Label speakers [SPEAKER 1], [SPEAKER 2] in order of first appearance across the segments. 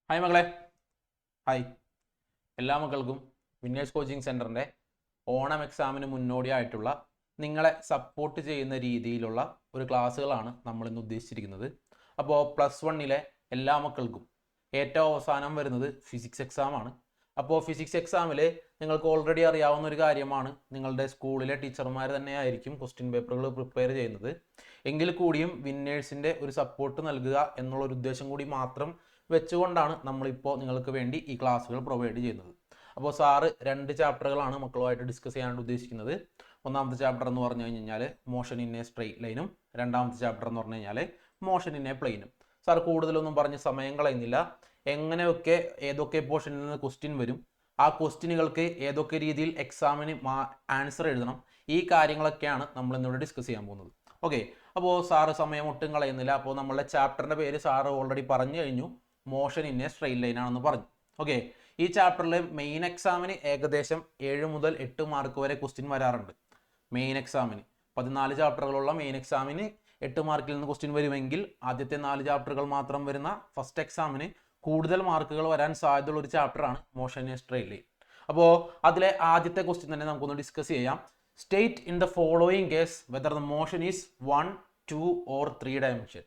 [SPEAKER 1] Hi മകളെ, hi. എല്ലാ മക്കൾക്കും വിന്നേഴ്സ് കോച്ചിങ് സെൻറ്ററിൻ്റെ ഓണം എക്സാമിന് മുന്നോടിയായിട്ടുള്ള നിങ്ങളെ സപ്പോർട്ട് ചെയ്യുന്ന രീതിയിലുള്ള ഒരു ക്ലാസ്സുകളാണ് നമ്മളിന്ന് ഉദ്ദേശിച്ചിരിക്കുന്നത്. അപ്പോൾ +1 എല്ലാ മക്കൾക്കും ഏറ്റവും അവസാനം വരുന്നത് ഫിസിക്സ് എക്സാമാണ്. അപ്പോൾ ഫിസിക്സ് എക്സാമിൽ നിങ്ങൾക്ക് ഓൾറെഡി അറിയാവുന്ന ഒരു കാര്യമാണ്, നിങ്ങളുടെ സ്കൂളിലെ ടീച്ചർമാർ തന്നെയായിരിക്കും ക്വസ്റ്റ്യൻ പേപ്പറുകൾ പ്രിപ്പയർ ചെയ്യുന്നത്. എങ്കിൽ കൂടിയും വിന്നേഴ്സിൻ്റെ ഒരു സപ്പോർട്ട് നൽകുക എന്നുള്ളൊരു ഉദ്ദേശം കൂടി മാത്രം വെച്ചുകൊണ്ടാണ് നമ്മളിപ്പോൾ നിങ്ങൾക്ക് വേണ്ടി ഈ ക്ലാസ്സുകൾ പ്രൊവൈഡ് ചെയ്യുന്നത്. അപ്പോൾ സാറ് 2 ചാപ്റ്ററുകളാണ് മക്കളുമായിട്ട് ഡിസ്കസ് ചെയ്യാനായിട്ട് ഉദ്ദേശിക്കുന്നത്. ഒന്നാമത്തെ ചാപ്റ്റർ എന്ന് പറഞ്ഞു കഴിഞ്ഞാൽ മോഷൻ ഇൻ എ സ്ട്രെയിറ്റ് ലൈനും, രണ്ടാമത്തെ ചാപ്റ്റർ എന്ന് പറഞ്ഞു കഴിഞ്ഞാൽ മോഷൻ ഇൻ എ പ്ലെയിനും. സാർ കൂടുതലൊന്നും പറഞ്ഞ് സമയം കളയുന്നില്ല. എങ്ങനെയൊക്കെ ഏതൊക്കെ പോർഷനിൽ നിന്ന് ക്വസ്റ്റ്യൻ വരും, ആ ക്വസ്റ്റ്യനുകൾക്ക് ഏതൊക്കെ രീതിയിൽ എക്സാമിന് ആൻസർ എഴുതണം, ഈ കാര്യങ്ങളൊക്കെയാണ് നമ്മൾ ഇന്നിവിടെ ഡിസ്കസ് ചെയ്യാൻ പോകുന്നത്. ഓക്കെ, അപ്പോൾ സാറ് സമയം ഒട്ടും കളയുന്നില്ല. അപ്പോൾ നമ്മളുടെ ചാപ്റ്ററിൻ്റെ പേര് സാറ് ഓൾറെഡി പറഞ്ഞു കഴിഞ്ഞു, motion in a straight line ആണെന്ന് പറഞ്ഞു. ഓക്കെ, ഈ ചാപ്റ്ററിൽ മെയിൻ എക്സാമിന് ഏകദേശം 7 മുതൽ 8 മാർക്ക് വരെ ക്വസ്റ്റ്യൻ വരാറുണ്ട്. മെയിൻ എക്സാമിന് 14 ചാപ്റ്ററുകളുള്ള മെയിൻ എക്സാമിന് 8 മാർക്കിൽ നിന്ന് ക്വസ്റ്റ്യൻ വരുമെങ്കിൽ ആദ്യത്തെ 4 ചാപ്റ്ററുകൾ മാത്രം വരുന്ന ഫസ്റ്റ് എക്സാമിന് കൂടുതൽ മാർക്കുകൾ വരാൻ സാധ്യതയുള്ള ഒരു ചാപ്റ്ററാണ് motion in a straight line. അപ്പോൾ അതിലെ ആദ്യത്തെ ക്വസ്റ്റ്യൻ തന്നെ നമുക്കൊന്ന് ഡിസ്കസ് ചെയ്യാം. State in the following case whether the motion is 1, 2 or 3 dimension.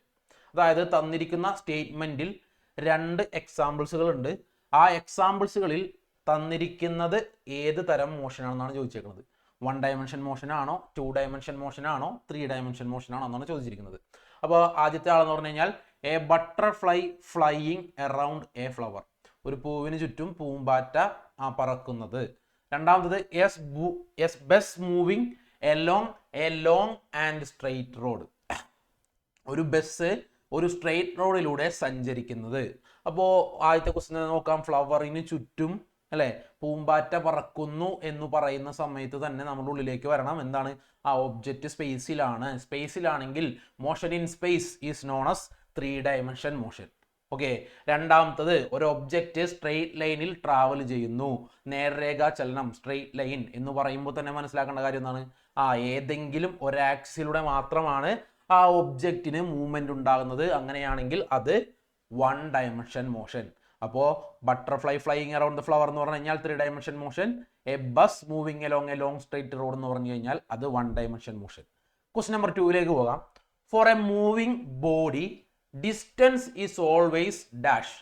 [SPEAKER 1] അതായത് തന്നിരിക്കുന്ന സ്റ്റേറ്റ്മെന്റിൽ 2 എക്സാമ്പിൾസുകൾ ഉണ്ട്. ആ എക്സാമ്പിൾസുകളിൽ തന്നിരിക്കുന്നത് ഏത് തരം മോഷനാണെന്നാണ് ചോദിച്ചേക്കുന്നത്. 1 ഡയമെൻഷൻ മോഷനാണോ, 2 ഡയമെൻഷൻ മോഷനാണോ, 3 ഡയമെൻഷൻ മോഷനാണോ എന്നാണ് ചോദിച്ചിരിക്കുന്നത്. അപ്പോൾ ആദ്യത്തെ ആളെന്ന് പറഞ്ഞു കഴിഞ്ഞാൽ A butterfly flying around A flower. ഒരു പൂവിന് ചുറ്റും പൂമ്പാറ്റ പറക്കുന്നത്. രണ്ടാമത്തത് S bus moving along a long and straight road. ഒരു ബസ് ഒരു സ്ട്രെയിറ്റ് റോഡിലൂടെ സഞ്ചരിക്കുന്നത്. അപ്പോൾ ആദ്യത്തെ ക്വസ്റ്റ്യൻ നോക്കാം. ഫ്ലവറിന് ചുറ്റും അല്ലെ പൂമ്പാറ്റ പറക്കുന്നു എന്ന് പറയുന്ന സമയത്ത് തന്നെ നമ്മുടെ ഉള്ളിലേക്ക് വരണം എന്താണ്, ആ ഒബ്ജക്റ്റ് സ്പേസിലാണെങ്കിൽ motion in space is known as 3 dimension motion. Okay, രണ്ടാമത്തത് ഒരു ഒബ്ജക്റ്റ് സ്ട്രെയിറ്റ് ലൈനിൽ ട്രാവൽ ചെയ്യുന്നു. നേർരേഖ ചലനം സ്ട്രെയിറ്റ് ലൈൻ എന്ന് പറയുമ്പോൾ തന്നെ മനസ്സിലാക്കേണ്ട കാര്യം എന്താണ്, ഏതെങ്കിലും ഒരാക്സിലൂടെ മാത്രമാണ് ആ ഒബ്ജക്റ്റിന് മൂവ്മെന്റ് ഉണ്ടാകുന്നത്. അങ്ങനെയാണെങ്കിൽ അത് 1 ഡയമെൻഷൻ മോഷൻ. അപ്പോൾ butterfly flying around the flower എന്ന് പറഞ്ഞു കഴിഞ്ഞാൽ 3 dimension motion. A bus moving along a long straight road എന്ന് പറഞ്ഞു കഴിഞ്ഞാൽ അത് 1 ഡയമെൻഷൻ മോഷൻ. ക്വസ്റ്റ്യൻ നമ്പർ 2ലേക്ക് പോകാം. For a moving body distance is always dash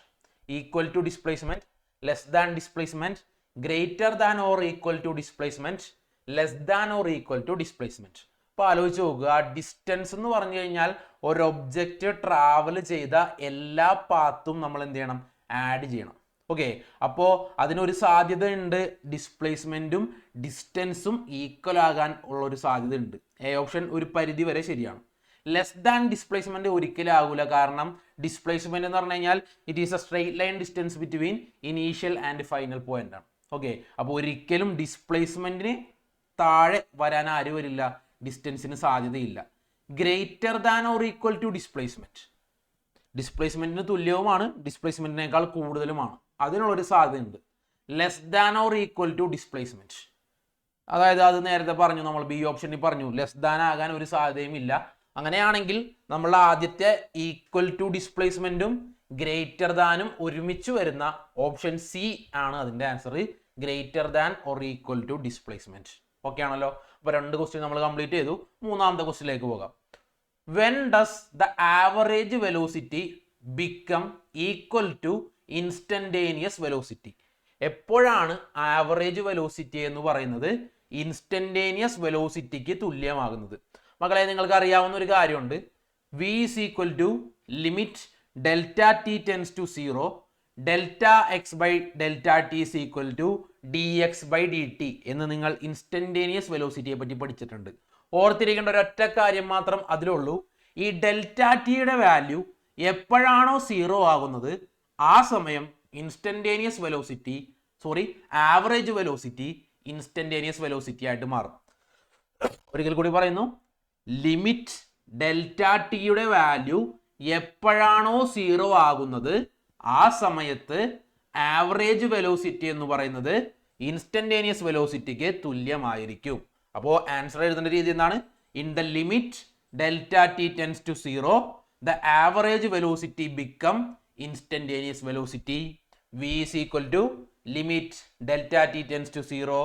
[SPEAKER 1] equal to displacement, less than displacement, greater than or equal to displacement, less than or equal to displacement. അപ്പോൾ ആലോചിച്ച് നോക്കുക, distance എന്ന് പറഞ്ഞു കഴിഞ്ഞാൽ ഒരു object travel ചെയ്ത എല്ലാ പാത്തും നമ്മൾ എന്ത് ചെയ്യണം, ആഡ് ചെയ്യണം. ഓക്കെ, അപ്പോൾ അതിനൊരു സാധ്യത ഉണ്ട്, ഡിസ്പ്ലേസ്മെന്റും ഡിസ്റ്റൻസും ഈക്വൽ ആകാൻ ഉള്ള ഒരു സാധ്യത ഉണ്ട്. എ ഓപ്ഷൻ ഒരു പരിധി വരെ ശരിയാണ്. ലെസ് ദാൻ ഡിസ്പ്ലേസ്മെന്റ് ഒരിക്കലും ആകൂല. കാരണം ഡിസ്പ്ലേസ്മെന്റ് എന്ന് പറഞ്ഞു കഴിഞ്ഞാൽ it is a straight line distance between initial and final point ആണ്. ഓക്കെ, അപ്പോൾ ഒരിക്കലും ഡിസ്പ്ലേസ്മെന്റിന് താഴെ വരാൻ ആര് വരില്ല, ഡിസ്റ്റൻസിന് സാധ്യതയില്ല. Greater than or equal to displacement, ഡിസ്പ്ലേസ്മെന്റിന് തുല്യവുമാണ്, ഡിസ്പ്ലേസ്മെന്റിനേക്കാൾ കൂടുതലുമാണ്, അതിനുള്ളൊരു സാധ്യതയുണ്ട്. Less than or equal to displacement, അതായത് അത് നേരത്തെ പറഞ്ഞു, നമ്മൾ ബി ഓപ്ഷനിൽ പറഞ്ഞു ലെസ് ദാൻ ആകാൻ ഒരു സാധ്യതയും ഇല്ല. അങ്ങനെയാണെങ്കിൽ നമ്മൾ ആദ്യത്തെ ഈക്വൽ ടു ഡിസ്പ്ലേസ്മെന്റും ഗ്രേറ്റർ ദാനും ഒരുമിച്ച് വരുന്ന ഓപ്ഷൻ സി ആണ് അതിന്റെ answer, greater than or equal to displacement. Okay ആണല്ലോ. അപ്പോൾ 2 ക്വസ്റ്റ്യൻ നമ്മൾ കംപ്ലീറ്റ് ചെയ്തു. മൂന്നാമത്തെ ക്വസ്റ്റ്യനിലേക്ക് പോകാം. When does the average velocity become equal to instantaneous velocity? എപ്പോഴാണ് ആവറേജ് വെലോസിറ്റി എന്ന് പറയുന്നത് ഇൻസ്റ്റന്റേനിയസ് വെലോസിറ്റിക്ക് തുല്യമാകുന്നത്? മക്കളെ, നിങ്ങൾക്ക് അറിയാവുന്ന ഒരു കാര്യമുണ്ട്, v is equal to limit delta t tends to 0 delta x by delta t is equal to dx by dt എന്ന് നിങ്ങൾ ഇൻസ്റ്റന്റേനിയസ് വെലോസിറ്റിയെ പറ്റി പഠിച്ചിട്ടുണ്ട്. ഓർത്തിരിക്കേണ്ട ഒരൊറ്റ കാര്യം മാത്രം അതിലുള്ളൂ, ഈ ഡെൽറ്റ ടിയുടെ വാല്യൂ എപ്പോഴാണോ 0 ആകുന്നത് ആ സമയം instantaneous velocity average velocity instantaneous velocity ആയിട്ട് മാറും. ഒരിക്കൽ കൂടി പറയുന്നു, ലിമിറ്റ് ഡെൽറ്റ ടിയുടെ വാല്യൂ എപ്പോഴാണോ 0 ആകുന്നത് ആ സമയത്ത് ആവറേജ് വെലോസിറ്റി എന്ന് പറയുന്നത് ഇൻസ്റ്റന്റേനിയസ് വെലോസിറ്റിക്ക് തുല്യമായിരിക്കും. അപ്പോൾ ആൻസർ എഴുതേണ്ട രീതി എന്താണ്, in the limit delta t tends to 0 the average velocity become instantaneous velocity v is equal to limit delta t tends to 0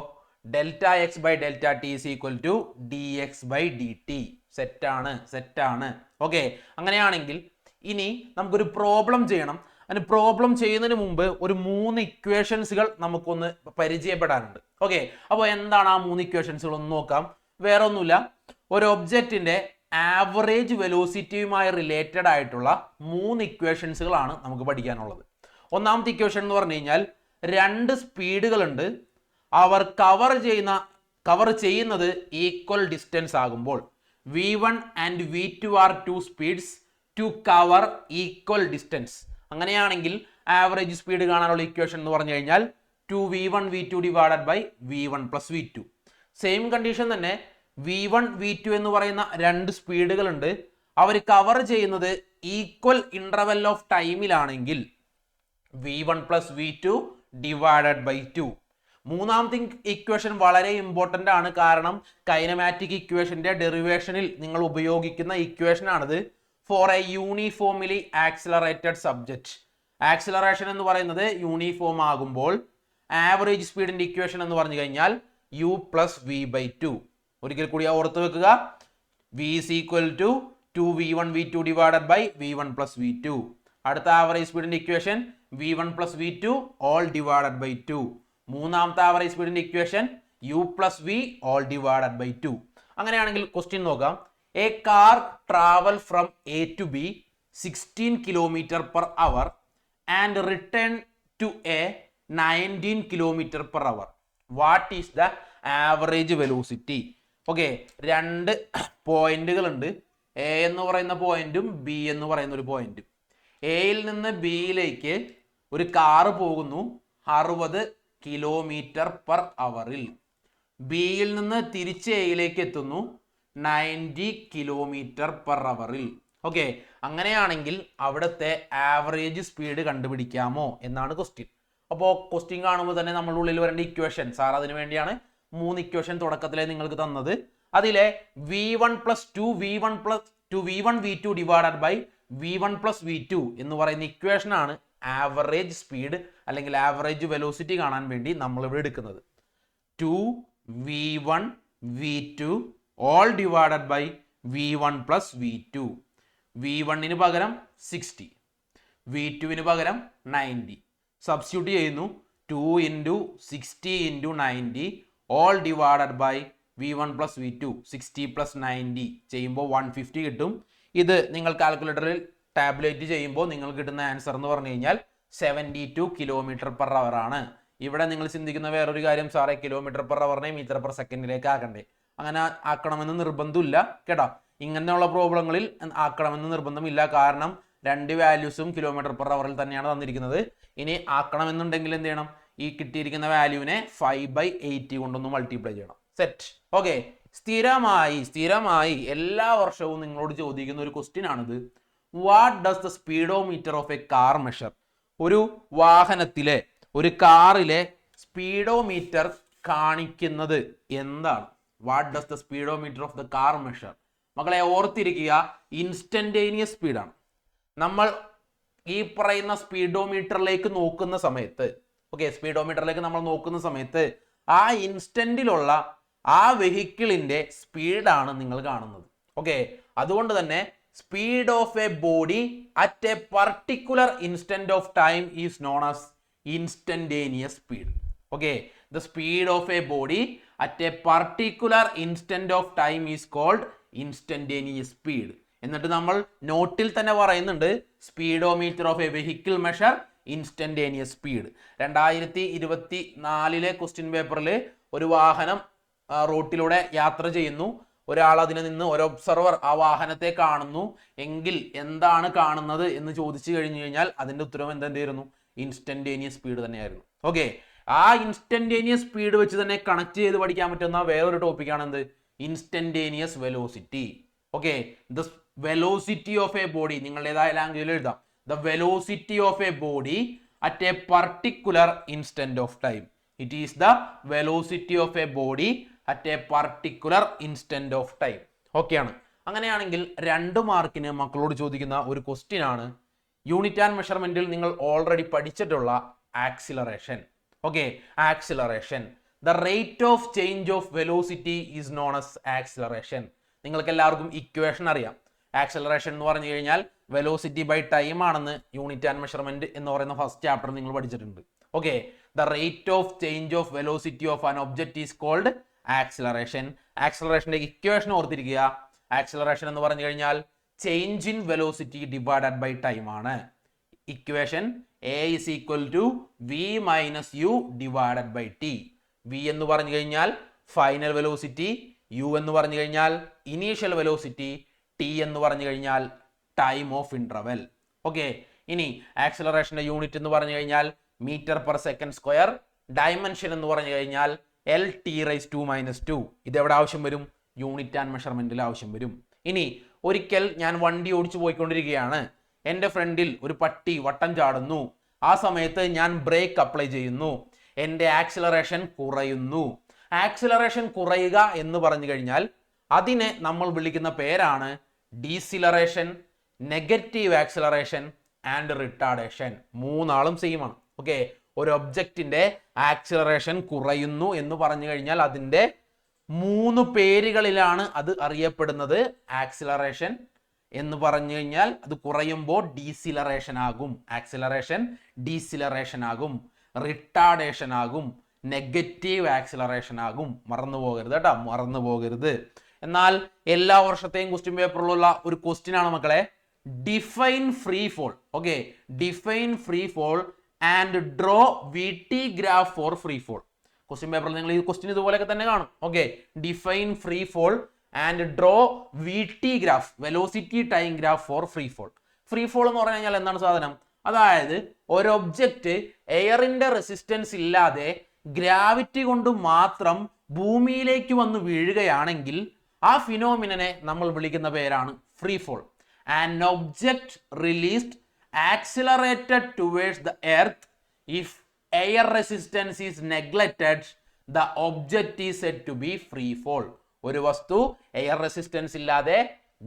[SPEAKER 1] delta x by delta t is equal to dx by dt. സെറ്റാണ്. Okay, അങ്ങനെയാണെങ്കിൽ ഇനി നമുക്കൊരു problem ചെയ്യണം. അതിന് problem ചെയ്യുന്നതിന് മുമ്പ് ഒരു 3 ഇക്വേഷൻസുകൾ നമുക്കൊന്ന് പരിചയപ്പെടാനുണ്ട്. ഓക്കെ, അപ്പോൾ എന്താണ് ആ 3 ഇക്വേഷൻസുകൾ ഒന്ന് നോക്കാം. വേറെ ഒന്നുമില്ല, ഒരു ഒബ്ജക്റ്റിന്റെ ആവറേജ് വെലോസിറ്റിയുമായി റിലേറ്റഡ് ആയിട്ടുള്ള 3 ഇക്വേഷൻസുകളാണ് നമുക്ക് പഠിക്കാനുള്ളത്. ഒന്നാമത്തെ ഇക്വേഷൻ എന്ന് പറഞ്ഞു കഴിഞ്ഞാൽ 2 സ്പീഡുകളുണ്ട്, അവർ കവർ ചെയ്യുന്നത് ഈക്വൽ ഡിസ്റ്റൻസ് ആകുമ്പോൾ v1 and v2 are 2 speeds to cover equal distance. അങ്ങനെയാണെങ്കിൽ ആവറേജ് സ്പീഡ് കാണാനുള്ള ഇക്വേഷൻ എന്ന് പറഞ്ഞു കഴിഞ്ഞാൽ 2v1 v2 divided by v1 plus v2. Same condition തന്നെ v1 v2 എന്ന് പറയുന്ന 2 സ്പീഡുകളുണ്ട്, അവർ കവർ ചെയ്യുന്നത് ഈക്വൽ ഇന്റർവെൽ ഓഫ് ടൈമിലാണെങ്കിൽ v1 plus v2 divided by 2. മൂന്നാമത്തെ ഇക്വേഷൻ വളരെ ഇമ്പോർട്ടൻ്റ് ആണ്, കാരണം കൈനമാറ്റിക് ഇക്വേഷന്റെ ഡെറിവേഷനിൽ നിങ്ങൾ ഉപയോഗിക്കുന്ന ഇക്വേഷൻ ആണിത്. For a uniformly accelerated subject, acceleration എന്ന് പറയുന്നത് യൂണിഫോം ആകുമ്പോൾ ആവറേജ് സ്പീഡിന്റെ ഇക്വേഷൻ എന്ന് പറഞ്ഞു കഴിഞ്ഞാൽ u പ്ലസ് v ബൈ 2. ഒരിക്കൽ കൂടി ഓർത്ത് വെക്കുക, v is equal to 2v1 v2 divided by v1 plus v2. അടുത്ത ആവറേജ് സ്പീഡിന്റെ equation v1 plus v2 all divided by 2. മൂന്നാമത്തെ ആവറേജ് സ്പീഡിന്റെ equation u plus v all divided by 2. അങ്ങനെയാണെങ്കിൽ question നോക്കാം. A car travel from A to B 16 kilometre per hour and return to A 19 kilometre per hour. What is the average velocity? Okay, 2 പോയിന്റുകളുണ്ട്, A എന്ന് പറയുന്ന പോയിന്റും B എന്ന് പറയുന്ന ഒരു പോയിന്റും. എയിൽ നിന്ന് ബിയിലേക്ക് ഒരു കാറ് പോകുന്നു 60 കിലോമീറ്റർ പെർ അവറിൽ. ബിയിൽ നിന്ന് തിരിച്ച് എയിലേക്ക് എത്തുന്നു 90 കിലോമീറ്റർ പെർ അവറിൽ. ഓക്കെ, അങ്ങനെയാണെങ്കിൽ അവിടുത്തെ ആവറേജ് സ്പീഡ് കണ്ടുപിടിക്കാമോ എന്നാണ് ക്വസ്റ്റ്യൻ. അപ്പോൾ ക്വസ്റ്റ്യൻ കാണുമ്പോൾ തന്നെ നമ്മുടെ ഉള്ളിൽ വരേണ്ട ഇക്വേഷൻ, സാർ അതിനു വേണ്ടിയാണ് 3 ഇക്വേഷൻ തുടക്കത്തിലെ നിങ്ങൾക്ക് തന്നത്. അതിലെ v1 plus 2v1 v2 divided by v1 plus v2 എന്ന് പറയുന്ന ഇക്വേഷൻ ആണ് ആവറേജ് സ്പീഡ് അല്ലെങ്കിൽ ആവറേജ് വെലോസിറ്റി കാണാൻ വേണ്ടി നമ്മൾ ഇവിടെ എടുക്കുന്നത്. 2v1 v2 all divided by v1 plus v2. v1 പകരം 60, v2 പകരം 90. സബ്സ്റ്റിറ്റ്യൂട്ട് ചെയ്യുന്നു. 2 into 60 into 90 all divided by v1 plus v2. 60 plus 90 ചെയ്യുമ്പോൾ 150 കിട്ടും. ഇത് നിങ്ങൾ കാൽക്കുലേറ്ററിൽ ടാബ്ലേറ്റ് ചെയ്യുമ്പോൾ നിങ്ങൾ കിട്ടുന്ന ആൻസർ എന്ന് പറഞ്ഞു കഴിഞ്ഞാൽ 72 കിലോമീറ്റർ പെർ അവർ ആണ്. ഇവിടെ നിങ്ങൾ ചിന്തിക്കുന്ന വേറൊരു കാര്യം, സാറേ കിലോമീറ്റർ പെർ അവറിനെ മീറ്റർ പെർ സെക്കൻഡിലേക്ക് ആക്കണ്ടേ? അങ്ങനെ ആക്കണമെന്ന് നിർബന്ധമില്ല കേട്ടോ. ഇങ്ങനെയുള്ള പ്രോബ്ലങ്ങളിൽ ആക്കണമെന്ന് നിർബന്ധമില്ല, കാരണം 2 വാല്യൂസും കിലോമീറ്റർ പെർ അവറിൽ തന്നെയാണ് തന്നിരിക്കുന്നത്. ഇനി ആക്കണമെന്നുണ്ടെങ്കിൽ എന്ത് ചെയ്യണം? ഈ കിട്ടിയിരിക്കുന്ന വാല്യൂവിനെ 5/80 കൊണ്ടൊന്ന് മൾട്ടിപ്ലൈ ചെയ്യണം. സെറ്റ്. ഓക്കെ, സ്ഥിരമായി എല്ലാ വർഷവും നിങ്ങളോട് ചോദിക്കുന്ന ഒരു ക്വസ്റ്റ്യൻ ആണിത്. What does the speedometer of A car measure? ഒരു വാഹനത്തിലെ, ഒരു കാറിലെ സ്പീഡോമീറ്റർ കാണിക്കുന്നത് എന്താണ്? What does the speedometer of the car measure? മക്കളെ ഓർത്തിരിക്കുക, ഇൻസ്റ്റന്റേനിയസ് സ്പീഡാണ്. നമ്മൾ ഈ പറയുന്ന സ്പീഡോമീറ്ററിലേക്ക് നോക്കുന്ന സമയത്ത്, ഓക്കെ, സ്പീഡോമീറ്ററിലേക്ക് നമ്മൾ നോക്കുന്ന സമയത്ത് ആ ഇൻസ്റ്റന്റിലുള്ള ആ വെഹിക്കിളിന്റെ സ്പീഡാണ് നിങ്ങൾ കാണുന്നത്. ഓക്കെ, അതുകൊണ്ട് തന്നെ speed of a body at a particular instant of time is known as instantaneous speed. Okay, the speed of a body at a particular instant of time is called instantaneous speed. എന്നിട്ട് നമ്മൾ നോട്ടിൽ തന്നെ പറയുന്നുണ്ട്, speedometer of a vehicle measure instantaneous speed. 2024 question പേപ്പറിൽ ഒരു വാഹനം റോട്ടിലൂടെ യാത്ര ചെയ്യുന്നു, ഒരാൾ അതിൽ നിന്ന്, ഒരു ഒബ്സർവർ ആ വാഹനത്തെ കാണുന്നു എങ്കിൽ എന്താണ് കാണുന്നത് എന്ന് ചോദിച്ചു കഴിഞ്ഞു കഴിഞ്ഞാൽ അതിന്റെ ഉത്തരം എന്തായിരുന്നു? ഇൻസ്റ്റന്റേനിയസ് സ്പീഡ് തന്നെയായിരുന്നു. ഓക്കെ, ആ ഇൻസ്റ്റന്റേനിയസ് സ്പീഡ് വെച്ച് തന്നെ കണക്ട് ചെയ്ത് പഠിക്കാൻ പറ്റുന്ന വേറൊരു ടോപ്പിക്കാണ് എന്ത്? Instantaneous velocity. Okay, the velocity of a body, നിങ്ങളുടേതായ ലാംഗ്വേജിൽ എഴുതാം. The velocity of a body at a particular instant of time. It is the velocity of a body at a particular instant of time. Okay ആണ്. അങ്ങനെയാണെങ്കിൽ 2 മാർക്കിന് മക്കളോട് ചോദിക്കുന്ന ഒരു question ആണ്, യൂണിറ്റ് ആൻഡ് മെഷർമെന്റിൽ നിങ്ങൾ ഓൾറെഡി പഠിച്ചിട്ടുള്ള acceleration. Okay, acceleration, the rate of change of velocity is known as acceleration. നിങ്ങൾക്ക് എല്ലാവർക്കും ഇക്വേഷൻ അറിയാം. ആക്സിലറേഷൻ എന്ന് പറഞ്ഞു കഴിഞ്ഞാൽ വെലോസിറ്റി ബൈ ടൈം ആണെന്ന് യൂണിറ്റ് ആൻഡ് മെഷർമെന്റ് എന്ന് പറയുന്ന ഫസ്റ്റ് ചാപ്റ്റർ നിങ്ങൾ പഠിച്ചിട്ടുണ്ട്. Okay, the rate of change of velocity of an object is called acceleration. ആക്സിലറേഷന്റെ ഇക്വേഷൻ ഓർത്തിരിക്കുക. ആക്സിലറേഷൻ എന്ന് പറഞ്ഞു കഴിഞ്ഞാൽ change in velocity divided by time ആണ്. Equation a is equal to v minus u divided by t. v എന്ന് പറഞ്ഞു കഴിഞ്ഞാൽ final velocity, u എന്ന് പറഞ്ഞു കഴിഞ്ഞാൽ ഇനീഷ്യൽ വെലോസിറ്റി, t എന്ന് പറഞ്ഞു കഴിഞ്ഞാൽ ടൈം ഓഫ് ഇന്റർവെൽ. ഓക്കെ, ഇനി ആക്സിലറേഷന്റെ യൂണിറ്റ് എന്ന് പറഞ്ഞു കഴിഞ്ഞാൽ metre per second square, dimension എന്ന് പറഞ്ഞു കഴിഞ്ഞാൽ L(t⁻²-2). ഇതെവിടെ ആവശ്യം വരും? യൂണിറ്റ് ആൻഡ് മെഷർമെന്റിൽ ആവശ്യം വരും. ഇനി ഒരിക്കൽ ഞാൻ വണ്ടി ഓടിച്ചു പോയിക്കൊണ്ടിരിക്കുകയാണ്. എൻ്റെ ഫ്രണ്ടിൽ ഒരു പട്ടി വട്ടം ചാടുന്നു. ആ സമയത്ത് ഞാൻ ബ്രേക്ക് അപ്ലൈ ചെയ്യുന്നു. എൻ്റെ ആക്സിലറേഷൻ കുറയുന്നു. ആക്സിലറേഷൻ കുറയുക എന്ന് പറഞ്ഞു കഴിഞ്ഞാൽ അതിനെ നമ്മൾ വിളിക്കുന്ന പേരാണ് deceleration, negative acceleration and retardation. മൂന്നാളും സെയിം ആണ്. ഓക്കെ, ഒരു ഒബ്ജക്റ്റിന്റെ ആക്സിലറേഷൻ കുറയുന്നു എന്ന് പറഞ്ഞു കഴിഞ്ഞാൽ അതിൻ്റെ 3 പേരുകളിലാണ് അത് അറിയപ്പെടുന്നത്. ആക്സിലറേഷൻ എന്ന് പറഞ്ഞു കഴിഞ്ഞാൽ അത് കുറയുമ്പോൾ ഡീസിലറേഷൻ ആകും, ആക്സിലറേഷൻ ഡീസിലറേഷൻ ആകും, റിട്ടാർഡേഷൻ ആകും, നെഗറ്റീവ് ആക്സിലറേഷൻ ആകും. മറന്നു പോകരുത് കേട്ടോ, മറന്നു പോകരുത്. എന്നാൽ എല്ലാ വർഷത്തെയും ക്വസ്റ്റ്യൻ പേപ്പറിലുള്ള ഒരു ക്വസ്റ്റ്യൻ ആണ് മക്കളെ, define free fall. Okay, define free fall and draw VT graph for free fall. Question പേപ്പറിൽ നിങ്ങൾ ഈ ക്വസ്റ്റ്യൻ ഇതുപോലെയൊക്കെ തന്നെ കാണും. Okay, define free fall and draw VT graph, velocity time graph for free fall. Free fall എന്ന് പറഞ്ഞു കഴിഞ്ഞാൽ എന്താണ് സാധനം? അതായത് ഒരു ഒബ്ജക്റ്റ് എയറിന്റെ റെസിസ്റ്റൻസ് ഇല്ലാതെ ഗ്രാവിറ്റി കൊണ്ട് മാത്രം ഭൂമിയിലേക്ക് വന്ന് വീഴുകയാണെങ്കിൽ ആ ഫിനോമിനനെ നമ്മൾ വിളിക്കുന്ന പേരാണ് free fall. An object released accelerated towards the earth if air resistance is neglected the object is said to be free fall. ഒരു വസ്തു എയർ റെസിസ്റ്റൻസ് ഇല്ലാതെ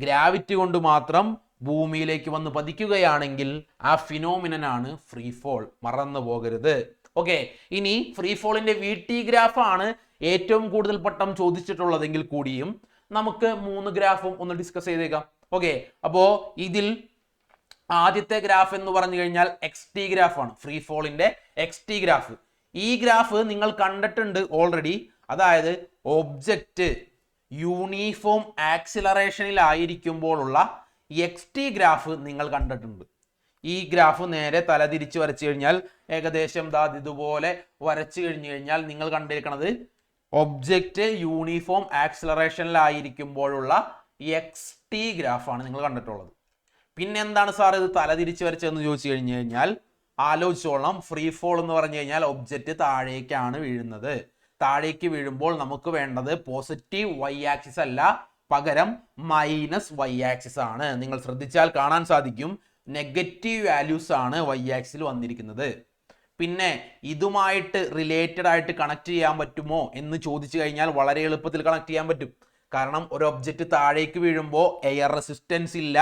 [SPEAKER 1] ഗ്രാവിറ്റി കൊണ്ട് മാത്രം ഭൂമിയിലേക്ക് വന്ന് പതിക്കുകയാണെങ്കിൽ ആ ഫിനോമിനനാണ് ഫ്രീ ഫോൾ. മറന്നു പോകരുത്. ഓക്കെ, ഇനി ഫ്രീ ഫോളിന്റെ VT ഗ്രാഫ് ആണ് ഏറ്റവും കൂടുതൽ പട്ടം ചോദിച്ചിട്ടുള്ളതെങ്കിൽ കൂടിയും നമുക്ക് 3 ഗ്രാഫും ഒന്ന് ഡിസ്കസ് ചെയ്തേക്കാം. ഓക്കെ, അപ്പോ ഇതിൽ ആദ്യത്തെ ഗ്രാഫ് എന്ന് പറഞ്ഞു കഴിഞ്ഞാൽ XT ഗ്രാഫ് ആണ്, ഫ്രീ ഫോളിന്റെ XT ഗ്രാഫ്. ഈ ഗ്രാഫ് നിങ്ങൾ കണ്ടിട്ടുണ്ട് ഓൾറെഡി. അതായത് ഒബ്ജക്റ്റ് യൂണിഫോം ആക്സിലറേഷനിലായിരിക്കുമ്പോഴുള്ള XT ഗ്രാഫ് നിങ്ങൾ കണ്ടിട്ടുണ്ട്. ഈ ഗ്രാഫ് നേരെ തലതിരിച്ച് വരച്ചു കഴിഞ്ഞാൽ ഏകദേശം ഇതുപോലെ വരച്ചു കഴിഞ്ഞു കഴിഞ്ഞാൽ നിങ്ങൾ കണ്ടിരിക്കുന്നത് ഒബ്ജക്റ്റ് യൂണിഫോം ആക്സിലറേഷനിലായിരിക്കുമ്പോഴുള്ള XT ഗ്രാഫാണ് നിങ്ങൾ കണ്ടിട്ടുള്ളത്. പിന്നെ എന്താണ് സാർ ഇത് തലതിരിച്ച് വരച്ചതെന്ന് ചോദിച്ചു കഴിഞ്ഞു കഴിഞ്ഞാൽ ആലോചിച്ചോളണം. ഫ്രീ ഫോൾ എന്ന് പറഞ്ഞു കഴിഞ്ഞാൽ ഒബ്ജക്റ്റ് താഴേക്കാണ് വീഴുന്നത്. താഴേക്ക് വീഴുമ്പോൾ നമുക്ക് വേണ്ടത് പോസിറ്റീവ് Y ആക്സിസ് അല്ല, പകരം -Y ആക്സിസ് ആണ്. നിങ്ങൾ ശ്രദ്ധിച്ചാൽ കാണാൻ സാധിക്കും നെഗറ്റീവ് വാല്യൂസ് ആണ് Y ആക്സിൽ വന്നിരിക്കുന്നത്. പിന്നെ ഇതുമായിട്ട് റിലേറ്റഡ് ആയിട്ട് കണക്ട് ചെയ്യാൻ പറ്റുമോ എന്ന് ചോദിച്ചു കഴിഞ്ഞാൽ വളരെ എളുപ്പത്തിൽ കണക്ട് ചെയ്യാൻ പറ്റും. കാരണം ഒരു ഒബ്ജക്റ്റ് താഴേക്ക് വീഴുമ്പോൾ എയർ റെസിസ്റ്റൻസ് ഇല്ല,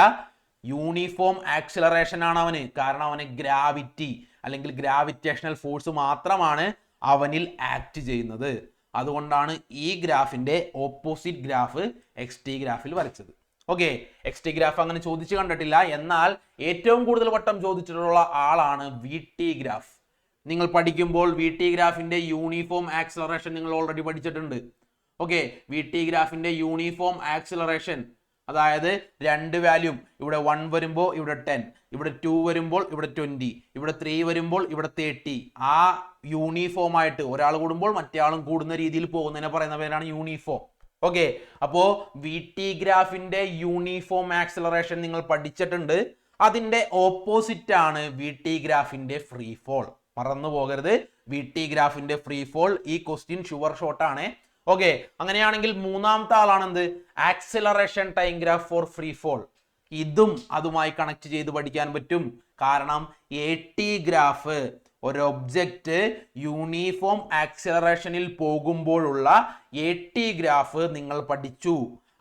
[SPEAKER 1] യൂണിഫോം ആക്സിലറേഷൻ ആണ് അവന്. കാരണം അവന് ഗ്രാവിറ്റി അല്ലെങ്കിൽ ഗ്രാവിറ്റേഷണൽ ഫോഴ്സ് മാത്രമാണ് അവനിൽ ആക്ട് ചെയ്യുന്നത്. അതുകൊണ്ടാണ് ഈ ഗ്രാഫിന്റെ ഓപ്പോസിറ്റ് ഗ്രാഫ് XT ഗ്രാഫിൽ വരച്ചത്. ഓക്കെ, XT ഗ്രാഫ് അങ്ങനെ ചോദിച്ചു കണ്ടിട്ടില്ല. എന്നാൽ ഏറ്റവും കൂടുതൽ വട്ടം ചോദിച്ചിട്ടുള്ള ആളാണ് VT ഗ്രാഫ്. നിങ്ങൾ പഠിക്കുമ്പോൾ VT ഗ്രാഫിന്റെ യൂണിഫോം ആക്സിലറേഷൻ നിങ്ങൾ ഓൾറെഡി പഠിച്ചിട്ടുണ്ട്. ഓക്കെ, VT ഗ്രാഫിന്റെ യൂണിഫോം ആക്സിലറേഷൻ അതായത് 2 വാല്യൂം, ഇവിടെ 1 വരുമ്പോൾ ഇവിടെ 10, ഇവിടെ 2 വരുമ്പോൾ ഇവിടെ 20, ഇവിടെ 3 വരുമ്പോൾ ഇവിടെ 30. ആ യൂണിഫോം ആയിട്ട് ഒരാൾ കൂടുമ്പോൾ മറ്റേ ആളും കൂടുന്ന രീതിയിൽ പോകുന്നതിനെ പറയുന്ന പേരാണ് യൂണിഫോം. ഓക്കെ, അപ്പോ VT ഗ്രാഫിന്റെ യൂണിഫോം ആക്സിലറേഷൻ നിങ്ങൾ പഠിച്ചിട്ടുണ്ട്. അതിന്റെ ഓപ്പോസിറ്റ് ആണ് VT ഗ്രാഫിന്റെ ഫ്രീ ഫോൾ. മറന്നു പോകരുത്, VT ഗ്രാഫിന്റെ ഫ്രീ ഫോൾ. ഈ ക്വസ്റ്റ്യൻ ഷുവർ ഷോട്ട് ആണ്. ഓക്കെ, അങ്ങനെയാണെങ്കിൽ മൂന്നാമത്തെ ആളാണ് എന്ത്? Acceleration time graph for free fall. ഇതും അതുമായി കണക്ട് ചെയ്ത് പഠിക്കാൻ പറ്റും. കാരണം AT ഗ്രാഫ് ഒരു ഒബ്ജക്റ്റ് യൂണിഫോം ആക്സിലറേഷനിൽ പോകുമ്പോഴുള്ള AT ഗ്രാഫ് നിങ്ങൾ പഠിച്ചു.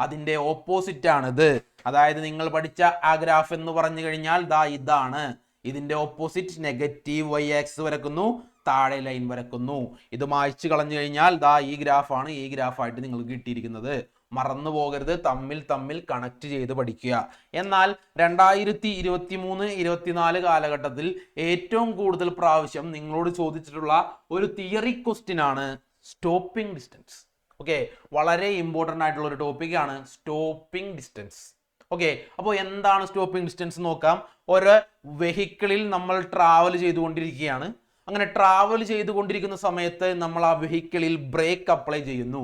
[SPEAKER 1] അതിന്റെ ഓപ്പോസിറ്റ് ആണിത്. അതായത് നിങ്ങൾ പഠിച്ച ആ ഗ്രാഫ് എന്ന് പറഞ്ഞു കഴിഞ്ഞാൽ ഇതാണ്. ഇതിന്റെ ഓപ്പോസിറ്റ് നെഗറ്റീവ് വൈ ആക്സിസ് വരക്കുന്നു, താഴെ ലൈൻ വരക്കുന്നു. ഇത് മായ്ച്ചു കളഞ്ഞു കഴിഞ്ഞാൽ ദാ ഈ ഗ്രാഫാണ് ഈ ഗ്രാഫായിട്ട് നിങ്ങൾക്ക് കിട്ടിയിരിക്കുന്നത്. മറന്നു പോകരുത്, തമ്മിൽ തമ്മിൽ കണക്ട് ചെയ്ത് പഠിക്കുക. എന്നാൽ 2023-24 കാലഘട്ടത്തിൽ ഏറ്റവും കൂടുതൽ പ്രാവശ്യം നിങ്ങളോട് ചോദിച്ചിട്ടുള്ള ഒരു തിയറി ക്വസ്റ്റ്യൻ ആണ് സ്റ്റോപ്പിംഗ് ഡിസ്റ്റൻസ്. ഓക്കെ, വളരെ ഇമ്പോർട്ടൻ്റ് ആയിട്ടുള്ള ഒരു ടോപ്പിക്കാണ് സ്റ്റോപ്പിംഗ് ഡിസ്റ്റൻസ്. ഓക്കെ, അപ്പോൾ എന്താണ് സ്റ്റോപ്പിംഗ് ഡിസ്റ്റൻസ് നോക്കാം. ഒരു വെഹിക്കിളിൽ നമ്മൾ ട്രാവൽ ചെയ്തുകൊണ്ടിരിക്കുകയാണ്. അങ്ങനെ ട്രാവൽ ചെയ്തുകൊണ്ടിരിക്കുന്ന സമയത്ത് നമ്മൾ ആ വെഹിക്കിളിൽ ബ്രേക്ക് അപ്ലൈ ചെയ്യുന്നു.